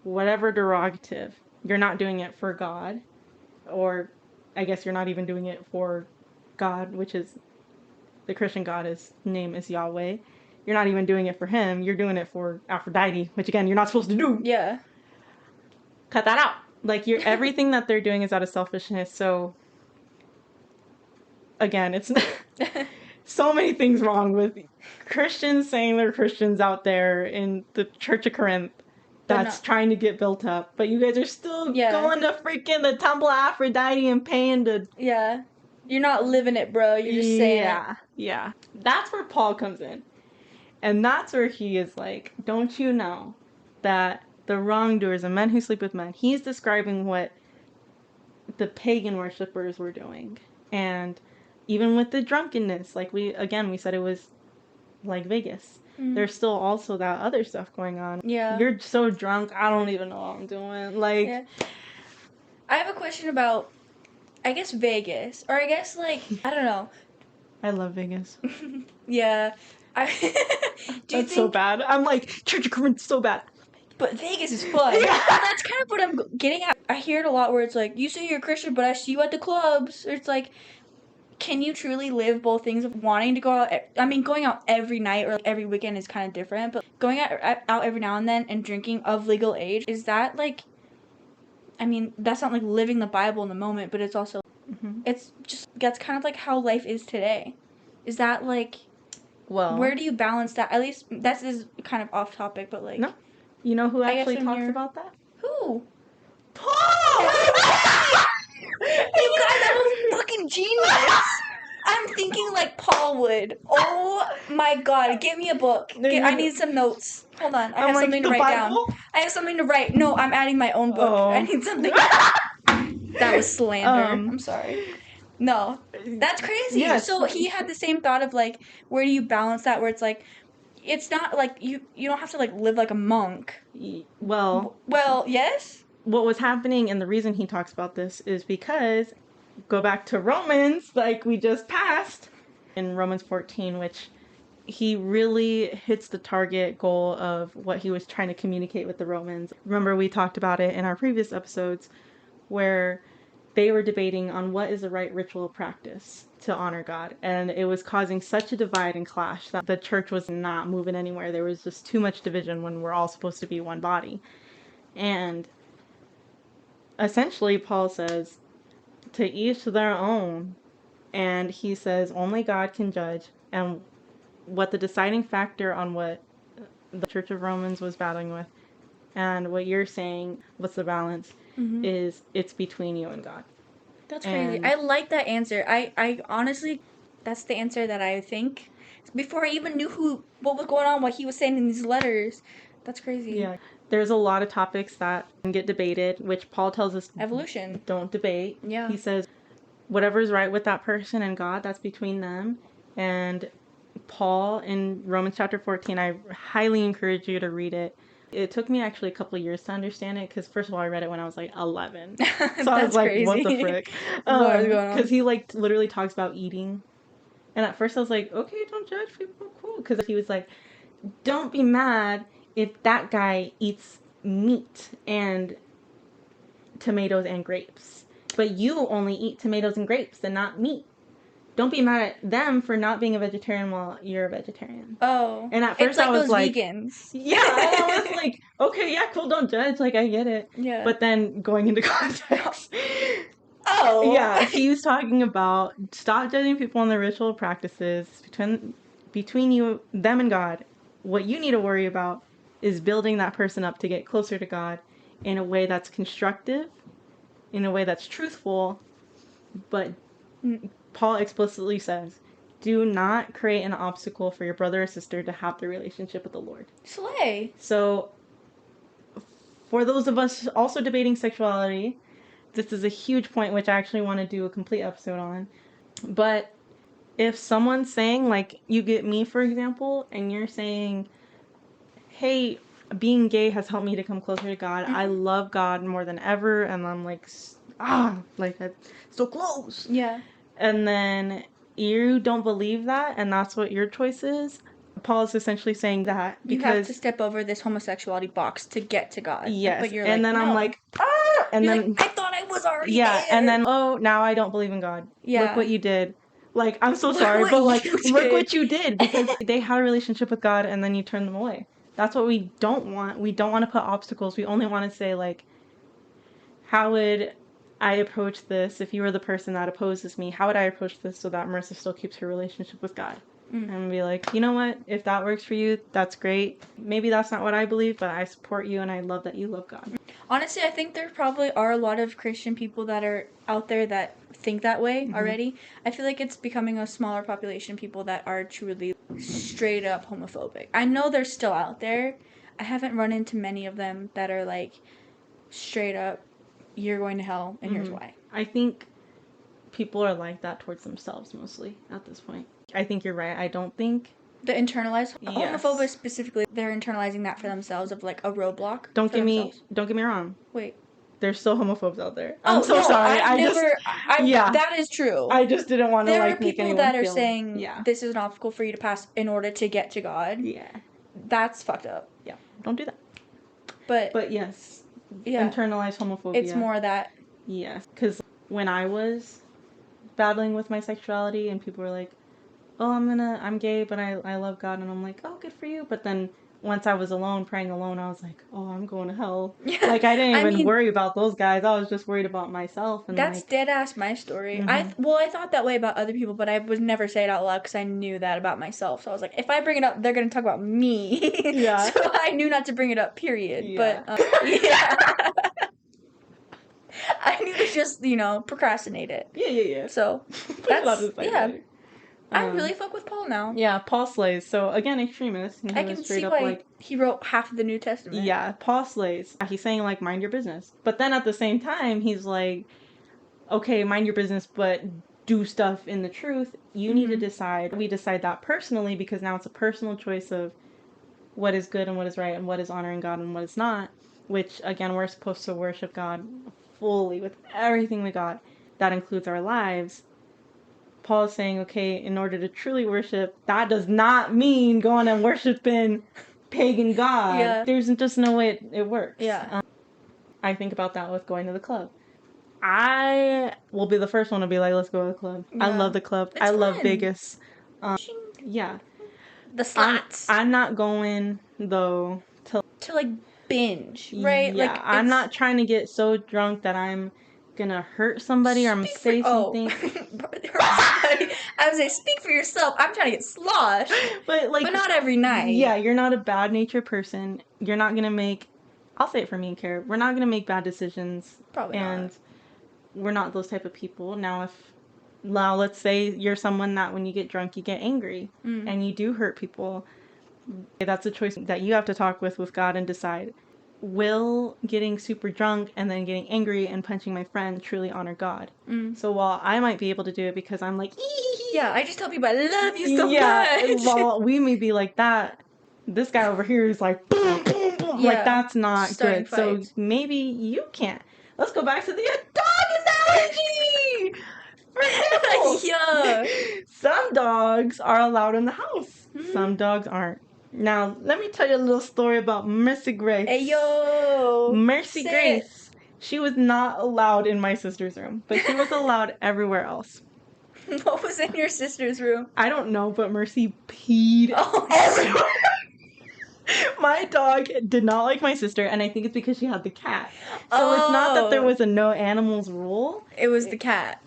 whatever derogative. You're not doing it for God, or I guess you're not even doing it for God, which is the Christian God, his name is Yahweh. You're not even doing it for him. You're doing it for Aphrodite, which again, you're not supposed to do. Yeah. Cut that out. Like, everything that they're doing is out of selfishness. So again, it's so many things wrong with Christians saying they're Christians out there in the Church of Corinth that's trying to get built up. But you guys are still going to freaking the Temple of Aphrodite and paying to... Yeah. You're not living it, bro. You're just saying it. Yeah. That's where Paul comes in. And that's where he is like, don't you know that the wrongdoers and men who sleep with men, he's describing what the pagan worshippers were doing. And even with the drunkenness, like we said it was like Vegas. There's still also that other stuff going on. Yeah. You're so drunk, I don't even know what I'm doing. Like, I have a question about, I guess, Vegas. Or I guess, like, I don't know. I love Vegas. Yeah. That's so bad. I'm like, Church of Corinth so bad. But Vegas is fun. Yeah. That's kind of what I'm getting at. I hear it a lot where it's like, you say you're a Christian, but I see you at the clubs. Or it's like, can you truly live both things of wanting to go out? I mean, going out every night or like every weekend is kind of different, but going out every now and then and drinking of legal age, is that like, I mean, that's not like living the Bible in the moment, but it's also, it's just, that's kind of like how life is today. Is that like, Well, where do you balance that? At least, that is kind of off topic, but like. No. You know who I guess actually when talks you're- about that? Who? Paul! You guys, that was fucking genius. I'm thinking like Paul would. Oh my god, give me a book. I need some notes. Hold on, I have like, something to the write down. Bible? I have something to write. No, I'm adding my own book. Oh. I need something. That was slander. I'm sorry. No, that's crazy. Yeah, So he had the same thought of like, where do you balance that? Where it's like, it's not like you don't have to like live like a monk. Well, yes. what was happening, and the reason he talks about this is because, go back to Romans, like we just passed, in Romans 14, which he really hits the target goal of what he was trying to communicate with the Romans. Remember, we talked about it in our previous episodes, where they were debating on what is the right ritual practice to honor God. And it was causing such a divide and clash that the church was not moving anywhere. There was just too much division when we're all supposed to be one body. And essentially, Paul says, to each their own. And he says only God can judge. And what the deciding factor on what the Church of Romans was battling with and what you're saying, what's the balance, is it's between you and God. That's crazy. I like that answer. I honestly, that's the answer that I think. Before I even knew what was going on, what he was saying in these letters. That's crazy. Yeah. There's a lot of topics that get debated, which Paul tells us Evolution. Don't debate. Yeah. He says whatever's right with that person and God, that's between them. And Paul in Romans chapter 14, I highly encourage you to read it. It took me actually a couple of years to understand it because, first of all, I read it when I was like 11. So I was like, crazy. what the frick? What is going on? Because he like literally talks about eating. And at first I was like, okay, don't judge people, cool. Because he was like, don't be mad if that guy eats meat and tomatoes and grapes. But you only eat tomatoes and grapes and not meat. Don't be mad at them for not being a vegetarian while you're a vegetarian. Oh. And at first it's like I was those like, vegans. Yeah, and I was like, okay, yeah, cool, don't judge. Like, I get it. Yeah. But then going into context. Oh. Yeah, he was talking about stop judging people on their ritual practices between you, them and God. What you need to worry about is building that person up to get closer to God in a way that's constructive, in a way that's truthful, but Paul explicitly says, do not create an obstacle for your brother or sister to have the relationship with the Lord. Slay. So, for those of us also debating sexuality, this is a huge point which I actually want to do a complete episode on. But if someone's saying, like, you get me, for example, and you're saying, hey, being gay has helped me to come closer to God. I love God more than ever. And I'm like, I'm so close. Yeah. And then you don't believe that, and that's what your choice is. Paul is essentially saying that because you have to step over this homosexuality box to get to God. Yes. But you're and like, then no. I'm like, and you're then like, I thought I was already yeah, there. and then now I don't believe in God. Yeah. Look what you did. Like, I'm so Look sorry, what but like, you look did. what you did because they had a relationship with God and then you turned them away. That's what we don't want. We don't want to put obstacles. We only want to say, like, how would I approach this if you were the person that opposes me? How would I approach this so that Marissa still keeps her relationship with God? And be like, you know what? If that works for you, that's great. Maybe that's not what I believe, but I support you and I love that you love God. Honestly, I think there probably are a lot of Christian people that are out there that think that way already. I feel like it's becoming a smaller population of people that are truly straight up homophobic. I know they're still out there. I haven't run into many of them that are like straight up, you're going to hell and here's why. I think people are like that towards themselves mostly at this point. I think you're right. I don't think the internalized Yes. homophobia specifically, they're internalizing that for themselves of like a roadblock. Don't get me wrong. Wait. There's still homophobes out there. I'm so sorry. That is true. I just didn't want to there like are make people anyone that are feel, saying this is an obstacle for you to pass in order to get to God. Yeah. That's fucked up. Yeah. Don't do that. But yes, internalized homophobia. It's more that. Yes, because when I was battling with my sexuality and people were like, oh, I'm gay, but I love God, and I'm like, oh, good for you. But then once I was alone, praying alone, I was like, oh, I'm going to hell. Yeah. Like, I didn't even worry about those guys. I was just worried about myself. And that's dead ass my story. Mm-hmm. I thought that way about other people, but I would never say it out loud because I knew that about myself. So I was like, if I bring it up, they're going to talk about me. Yeah. So I knew not to bring it up, period. Yeah. But, yeah. I knew to just, procrastinate it. Yeah. So, that's, I really fuck with Paul now. Yeah, Paul slays. So, again, extremist. I can see why he wrote half of the New Testament. Yeah, Paul slays. He's saying, like, mind your business. But then at the same time, he's like, okay, mind your business, but do stuff in the truth. You need to decide. We decide that personally because now it's a personal choice of what is good and what is right and what is honoring God and what is not. Which, again, we're supposed to worship God fully with everything we got. That includes our lives. Paul is saying, okay, in order to truly worship, that does not mean going and worshiping pagan God. Yeah. There's just no way it works. Yeah. I think about that with going to the club. I will be the first one to be like, let's go to the club. Yeah. I love the club. It's fun. Love Vegas. Yeah. The slots. I'm not going, though, to like, binge, right? Yeah, like, I'm not trying to get so drunk that I'm gonna hurt somebody or I'm gonna say something. I would say, speak for yourself. I'm trying to get sloshed. But not every night. Yeah, you're not a bad-natured person. You're not gonna make, I'll say it for me and Cara, we're not gonna make bad decisions. Probably not. And we're not those type of people. Now, let's say you're someone that when you get drunk, you get angry and you do hurt people. That's a choice that you have to talk with God and decide, will getting super drunk and then getting angry and punching my friend truly honor God? So while I might be able to do it because I'm like, yeah, I just tell people I love you so much. While we may be like that, this guy over here is like, boom, boom, boom. Yeah, like, that's not good. Fights. So maybe you can't. Let's go back to the dog analogy. For example, yeah. Some dogs are allowed in the house. Some dogs aren't. Now, let me tell you a little story about Mercy Grace. Hey, yo! Mercy Grace. She was not allowed in my sister's room, but she was allowed everywhere else. What was in your sister's room? I don't know, but Mercy peed everywhere. My dog did not like my sister, and I think it's because she had the cat. So it's not that there was a no animals rule. It was the cat.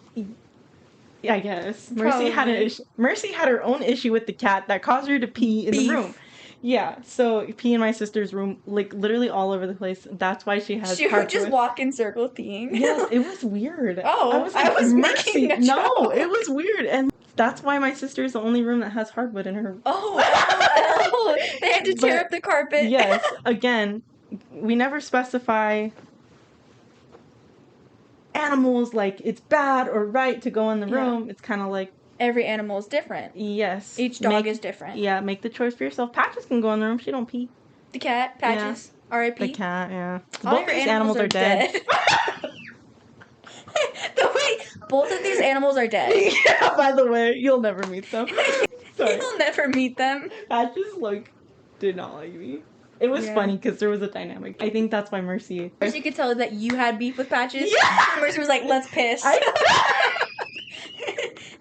I guess. Mercy had an issue. Mercy had her own issue with the cat that caused her to pee in the room. Yeah, so pee in my sister's room, like, literally all over the place. That's why she has. She would just walk in circle peeing. Yes, it was weird. Oh, I was Mercy. No, it was weird, and that's why my sister is the only room that has hardwood in her. Oh, they had to tear up the carpet. Yes, again, we never specify animals like it's bad or right to go in the room. It's kind of like every animal is different. Yes. Each dog is different. Yeah, make the choice for yourself. Patches can go in the room. She don't pee. The cat, Patches. Yeah. R.I.P. The cat, yeah. Both these animals are dead. Both of these animals are dead. Yeah, by the way, you'll never meet them. Sorry. You'll never meet them. Patches, did not like me. It was funny because there was a dynamic. I think that's why Mercy could tell that you had beef with Patches. Yeah. Mercy was like, let's piss.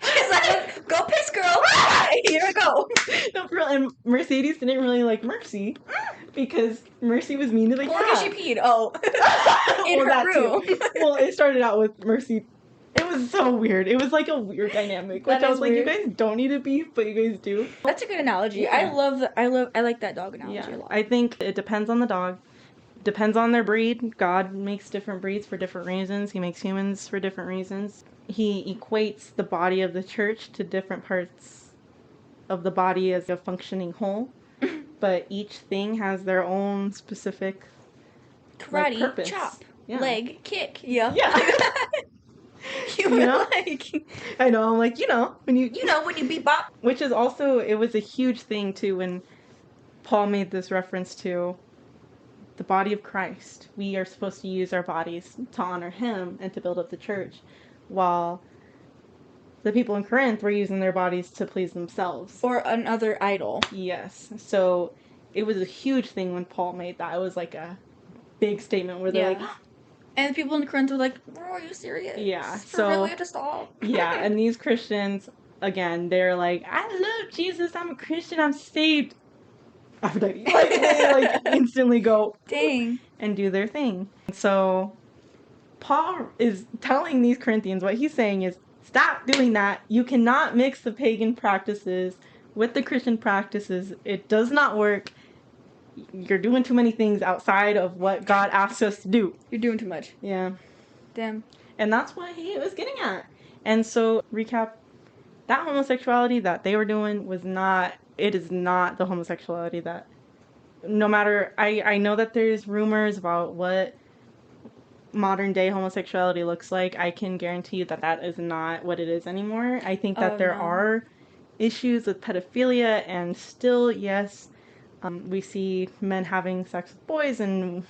She's like, go piss, girl. Here we go. No, for real. And Mercedes didn't really like Mercy because Mercy was mean to the cat. Because she peed. Oh. In her room. Too. Well, it started out with Mercy. It was so weird. It was like a weird dynamic. Which I was like, weird. You guys don't need a beef, but you guys do. That's a good analogy. Yeah. I like that dog analogy a lot. I think it depends on the dog. Depends on their breed. God makes different breeds for different reasons. He makes humans for different reasons. He equates the body of the church to different parts of the body as a functioning whole. But each thing has their own specific karate, purpose. Chop, leg, kick. Yeah. I know, I'm like, when you bebop. Which is also, it was a huge thing too when Paul made this reference to the body of Christ. We are supposed to use our bodies to honor him and to build up the church, while the people in Corinth were using their bodies to please themselves. Or another idol. Yes. So it was a huge thing when Paul made that. It was like a big statement where they're like, and the people in Corinth were like, bro, are you serious? yeah, For real, we have to stop. Yeah, and these Christians, again, they're like, I love Jesus, I'm a Christian, I'm saved. Aphrodite. Like, they like instantly go, dang, and do their thing. So Paul is telling these Corinthians, what he's saying is, stop doing that. You cannot mix the pagan practices with the Christian practices. It does not work. You're doing too many things outside of what God asks us to do. You're doing too much. Yeah. Damn. And that's what he was getting at. And so, recap, that homosexuality that they were doing it is not the homosexuality that, no matter, I know that there's rumors about what modern day homosexuality looks like. I can guarantee you that that is not what it is anymore. I think that there are issues with pedophilia, and still, yes, we see men having sex with boys and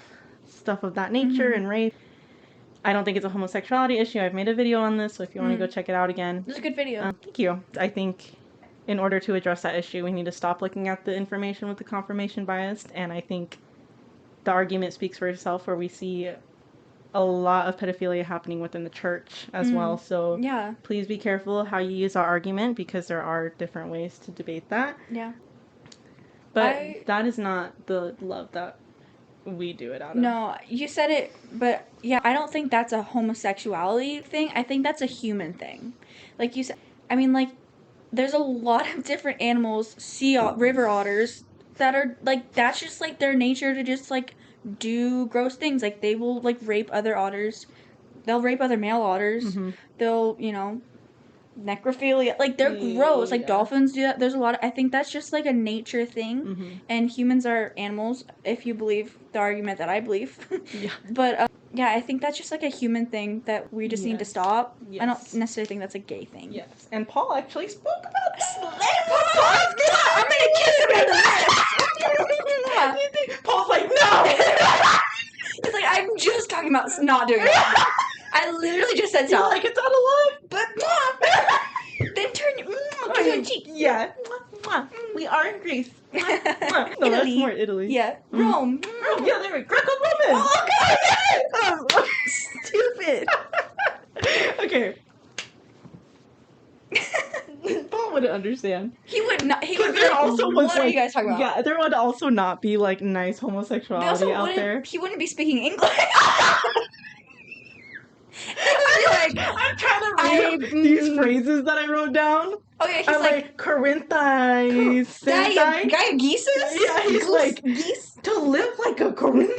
stuff of that nature and rape. I don't think it's a homosexuality issue. I've made a video on this, so if you want to go check it out again. It's a good video. Thank you. I think in order to address that issue, we need to stop looking at the information with the confirmation bias, and I think the argument speaks for itself, where we see a lot of pedophilia happening within the church as well. So please be careful how you use our argument, because there are different ways to debate that. Yeah. But that is not the love that we do it out of. No, you said it, but yeah, I don't think that's a homosexuality thing. I think that's a human thing. Like you said, I mean, like, there's a lot of different animals, river otters, that are, like, that's just, like, their nature to just, like, do gross things. Like, they will, like, rape other otters. They'll rape other male otters. They'll, you know, necrophilia. Like, they're gross. Like, dolphins do that. There's a lot of, I think that's just, like, a nature thing. And humans are animals, if you believe the argument that I believe. But, yeah, I think that's just, like, a human thing that we just need to stop. I don't necessarily think that's a gay thing. Yes. And Paul actually spoke about this. I'm gonna kiss him in the lips. Paul's like, no! He's like, I'm just talking about not doing that. I literally just said stop. Like, it's out of love. But, then turn your cheek. Yeah. We are in Greece. No, that's more Italy. Yeah. Rome. Yeah, they were Greco-Roman. Oh, God. Stupid. Okay. Paul wouldn't understand. He would not. He would be there like, also was, what are you guys talking about? Yeah, there would also not be, like, nice homosexuality out there. He wouldn't be speaking English. I'm trying to read these phrases that I wrote down. Oh, yeah, he's like Corinth. Guy geese? Yeah, he's like, geese? To live like a Corinthian?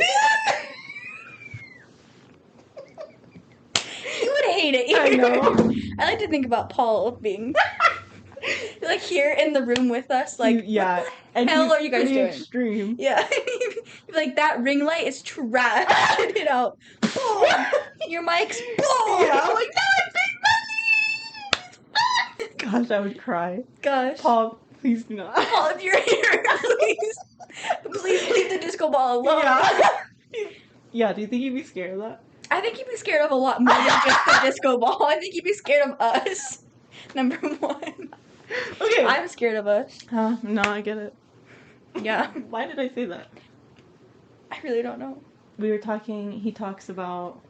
He would hate it. I know. I like to think about Paul being like here in the room with us, like, what the hell are you guys doing? Extreme. Yeah. Like, that ring light is trash. Get it out. Boom. Your mic's boom. Yeah, I'm like, no, it's big money. Gosh, I would cry. Gosh. Paul, please do not. Paul, if you're here, please leave the disco ball alone. Yeah, do you think you'd be scared of that? I think you'd be scared of a lot more than just the disco ball. I think you'd be scared of us. Number one. Okay. I'm scared of us. No, I get it. Yeah. Why did I say that? I really don't know. We were talking, he talks about,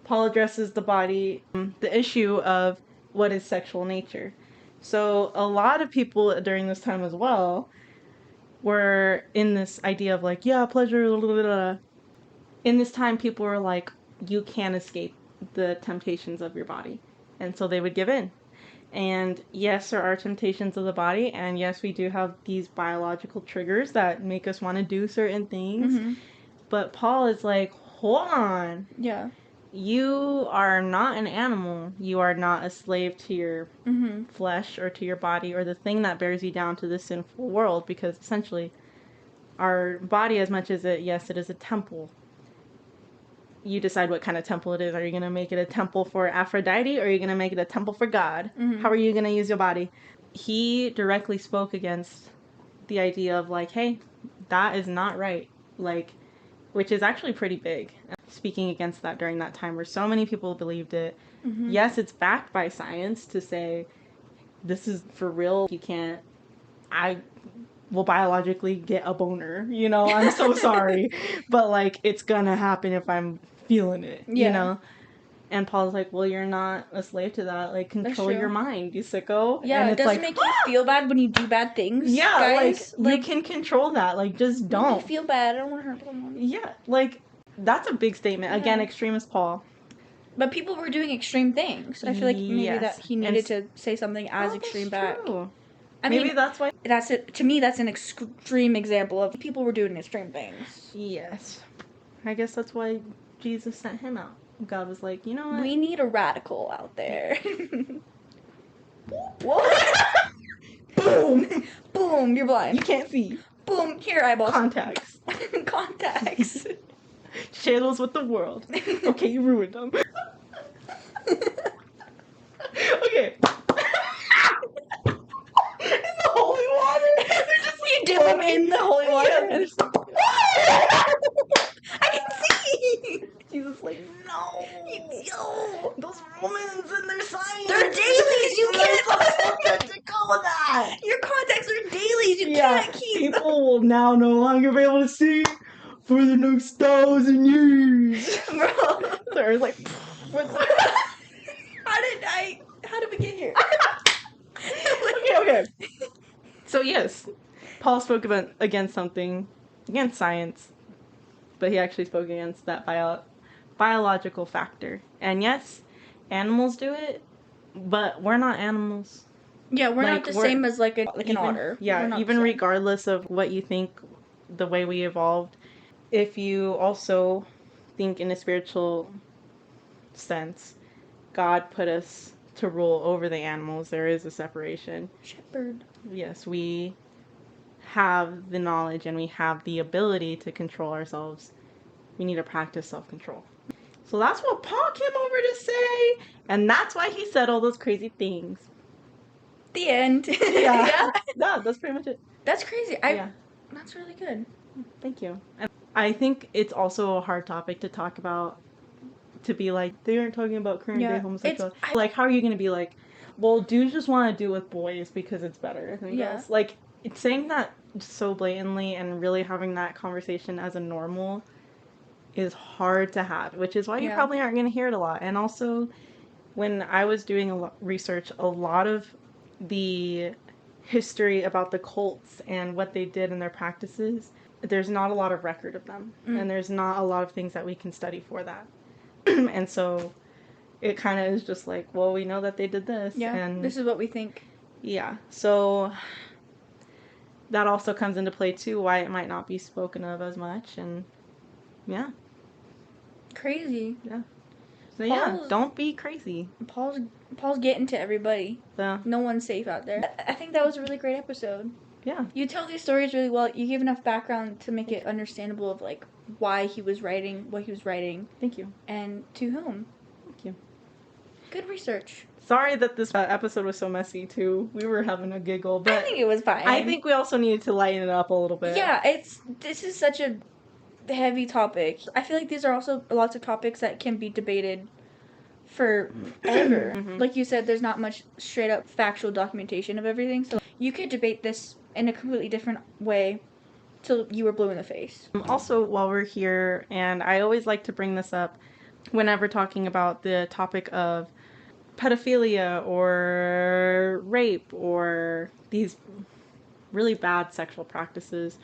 Paul addresses the body, the issue of what is sexual nature. So a lot of people during this time as well were in this idea of like, yeah, pleasure, blah, blah, blah. In this time, people were like, you can't escape the temptations of your body. And so they would give in. And yes, there are temptations of the body. And yes, we do have these biological triggers that make us want to do certain things. But Paul is like, hold on. Yeah. You are not an animal. You are not a slave to your flesh or to your body or the thing that bears you down to this sinful world. Because essentially, our body, as much as it is a temple. You decide what kind of temple it is. Are you going to make it a temple for Aphrodite or are you going to make it a temple for God? How are you going to use your body? He directly spoke against the idea of like, hey, that is not right. Like, which is actually pretty big. Speaking against that during that time where so many people believed it. Yes, it's backed by science to say this is for real. You can't, will biologically get a boner, you know? I'm so sorry. But, like, it's gonna happen if I'm feeling it, you know? And Paul's like, well, you're not a slave to that. Like, control your mind, you sicko. Yeah, and it it's doesn't like, make you feel bad when you do bad things, yeah, guys. like, you can control that. Like, just don't. Make me feel bad. I don't want to hurt someone. Yeah, like, that's a big statement. Yeah. Again, extreme as Paul. But people were doing extreme things. I feel like maybe that he needed to say something as extreme back. True. I maybe mean, that's why. That's it. To me, that's an extreme example of people were doing extreme things. Yes. I guess that's why Jesus sent him out. God was like, you know what? We need a radical out there. What? Boom! Boom! You're blind. You can't see. Boom! Here, eyeballs. Contacts. Contacts. Share those with the world. Okay, you ruined them. Okay. In the holy water. They're just you dip them in the holy water. Yeah, I can see. Jesus, like, no. Yo, those Romans and their signs. They're dailies. You can't to go that. Your contacts are dailies. You can't keep. People will now no longer be able to see for the next 1,000 years. Bro. So I was like, what's that? How did we get here? Okay. So yes, Paul spoke against science, but he actually spoke against that biological factor. And yes, animals do it, but we're not animals. Yeah, we're not the same as like an otter. Yeah, even regardless of what you think, the way we evolved, if you also think in a spiritual sense, God put us to rule over the animals. There is a separation. Shepherd. Yes, we have the knowledge and we have the ability to control ourselves. We need to practice self-control. So that's what Paul came over to say, and that's why he said all those crazy things. The end. Yeah, that's pretty much it. That's crazy. That's really good. Thank you. And I think it's also a hard topic to talk about, to be like, they aren't talking about current day homosexuality. Like, how are you going to be like, well, dudes just want to do with boys because it's better than girls? Like, it's saying that so blatantly and really having that conversation as a normal is hard to have, which is why you probably aren't going to hear it a lot. And also, when I was doing research, a lot of the history about the cults and what they did in their practices, there's not a lot of record of them. And there's not a lot of things that we can study for that. And so it kind of is just like, well, we know that they did this. Yeah, and this is what we think. Yeah, so that also comes into play too, why it might not be spoken of as much. And yeah. Crazy. Yeah. So don't be crazy. Paul's getting to everybody. Yeah. No one's safe out there. I think that was a really great episode. Yeah. You tell these stories really well. You give enough background to make it understandable of like why he was writing what he was writing. Thank you. And to whom. Thank you. Good research. Sorry that this episode was so messy too. We were having a giggle, but I think it was fine. I think we also needed to lighten it up a little bit. Yeah, this is such a heavy topic. I feel like these are also lots of topics that can be debated forever. Like you said, there's not much straight up factual documentation of everything, so you could debate this in a completely different way till you were blue in the face. Also, while we're here, and I always like to bring this up whenever talking about the topic of pedophilia or rape or these really bad sexual practices,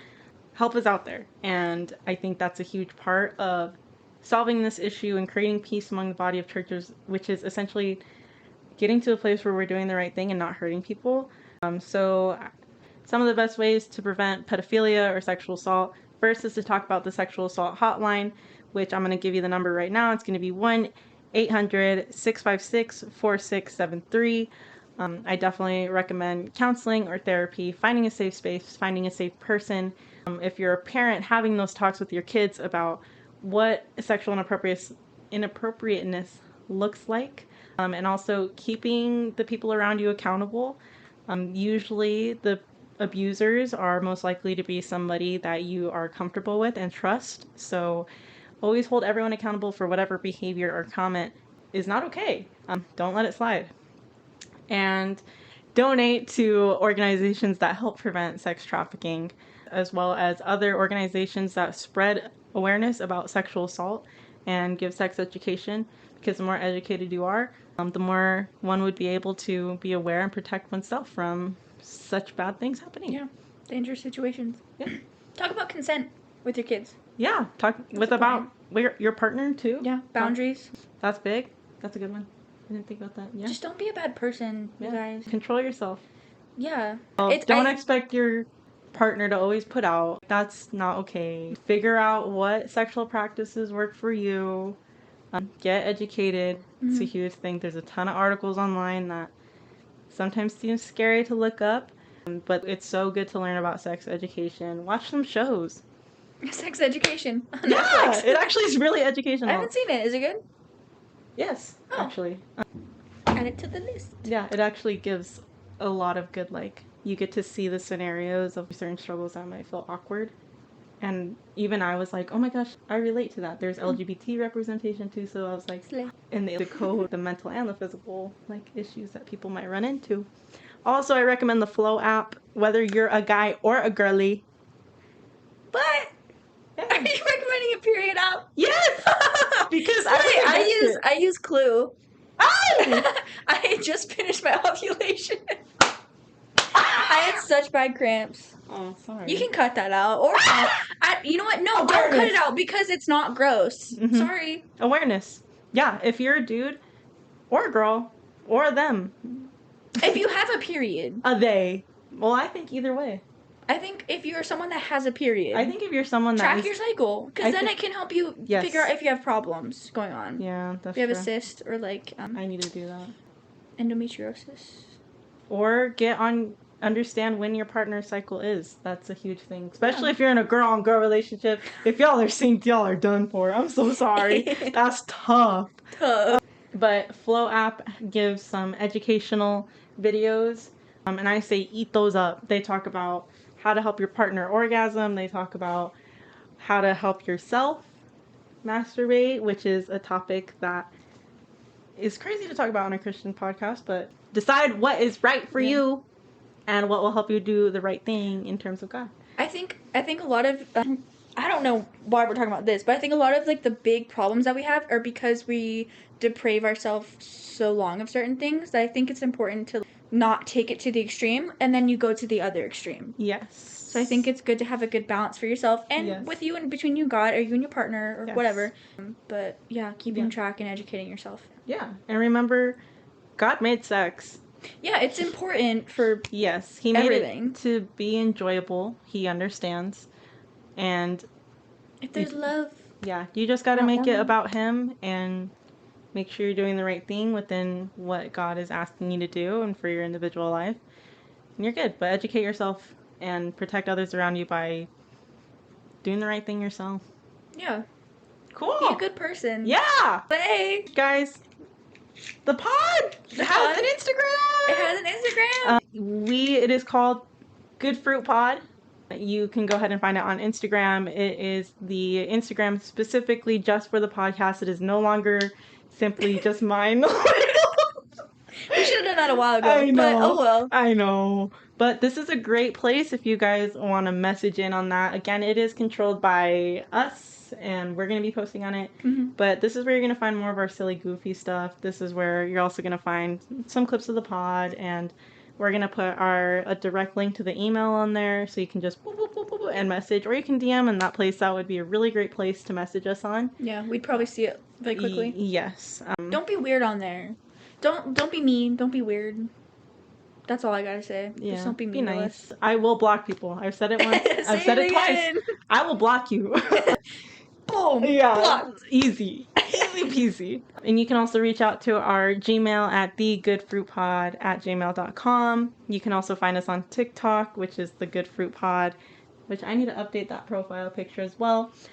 help is out there. And I think that's a huge part of solving this issue and creating peace among the body of churches, which is essentially getting to a place where we're doing the right thing and not hurting people. So some of the best ways to prevent pedophilia or sexual assault, first is to talk about the sexual assault hotline, which I'm going to give you the number right now. It's going to be 1-800-656-4673. I definitely recommend counseling or therapy, finding a safe space, finding a safe person. If you're a parent, having those talks with your kids about what sexual inappropriateness looks like, and also keeping the people around you accountable. Usually the abusers are most likely to be somebody that you are comfortable with and trust. So always hold everyone accountable for whatever behavior or comment is not okay. Don't let it slide. And donate to organizations that help prevent sex trafficking, as well as other organizations that spread awareness about sexual assault and give sex education, because the more educated you are, the more one would be able to be aware and protect oneself from such bad things happening. Yeah, dangerous situations. Yeah. Talk about consent with your kids. Yeah, talk with about your partner too. Yeah, boundaries. That's big. That's a good one. I didn't think about that. Yeah. Just don't be a bad person, you guys. Control yourself. Yeah. Don't expect your partner to always put out. That's not okay. Figure out what sexual practices work for you. Get educated. It's a huge thing. There's a ton of articles online that sometimes seem scary to look up, but it's so good to learn about sex education. Watch some shows. Sex education on Yeah, Netflix. It actually is really educational. I haven't seen it. Is it good? Yes, actually. Add it to the list. Yeah, it actually gives a lot of good, you get to see the scenarios of certain struggles that might feel awkward. And even I was like, oh my gosh, I relate to that. There's LGBT representation too, so I was like, and they decode the mental and the physical issues that people might run into. Also, I recommend the Flow app, whether you're a guy or a girly. What? Yeah. Are you recommending a period app? Yes! Because I use Clue. Oh! I just finished my ovulation. I had such bad cramps. Oh, sorry. You can cut that out. Or, you know what? No, don't cut it out because it's not gross. Mm-hmm. Sorry. Awareness. Yeah, if you're a dude or a girl or them. If you have a period. A they. Well, I think either way. I think if you're someone that has a period. I think if you're someone that track your cycle. Because then it can help you figure out if you have problems going on. Yeah, that's true. If you have a cyst or I need to do that. Endometriosis. Or understand when your partner's cycle is. That's a huge thing. Especially if you're in a girl-on-girl relationship. If y'all are synced, y'all are done for. I'm so sorry. That's tough. But Flow app gives some educational videos. And I say eat those up. They talk about how to help your partner orgasm. They talk about how to help yourself masturbate, which is a topic that is crazy to talk about on a Christian podcast, but decide what is right for you and what will help you do the right thing in terms of God. I think a lot of I don't know why we're talking about this, but I think a lot of the big problems that we have are because we deprave ourselves so long of certain things that I think it's important to not take it to the extreme and then you go to the other extreme. Yes. So I think it's good to have a good balance for yourself and with you and between you and God or you and your partner or whatever. But keeping track and educating yourself. Yeah. And remember, God made sex. Yeah, it's important for He made it to be enjoyable. He understands. And if there's love. Yeah, you just got to make it about him and make sure you're doing the right thing within what God is asking you to do and for your individual life. And you're good. But educate yourself and protect others around you by doing the right thing yourself. Yeah. Cool. Be a good person. Yeah. Hey. Guys, the pod has an Instagram. It has an Instagram. It is called Good Fruit Pod. You can go ahead and find it on Instagram. It is the Instagram specifically just for the podcast. It is no longer simply just mine. We should have done that a while ago. I know. But oh well. I know. But this is a great place if you guys want to message in on that. Again, it is controlled by us, and we're going to be posting on it. Mm-hmm. But this is where you're going to find more of our silly, goofy stuff. This is where you're also going to find some clips of the pod, and we're going to put a direct link to the email on there, so you can just boop, boop, boop, boop, and message, or you can DM in that place. That would be a really great place to message us on. Yeah, we'd probably see it very quickly. Yes. Don't be weird on there. Don't be mean. Don't be weird. That's all I gotta say. Yeah, just don't be mean. Be nice. I will block people. I've said it once. I've said it twice. I will block you. Boom. Yeah. Blocked. Easy. Easy peasy. And you can also reach out to our Gmail at thegoodfruitpod@gmail.com. You can also find us on TikTok, which is the Good Fruit Pod, which I need to update that profile picture as well.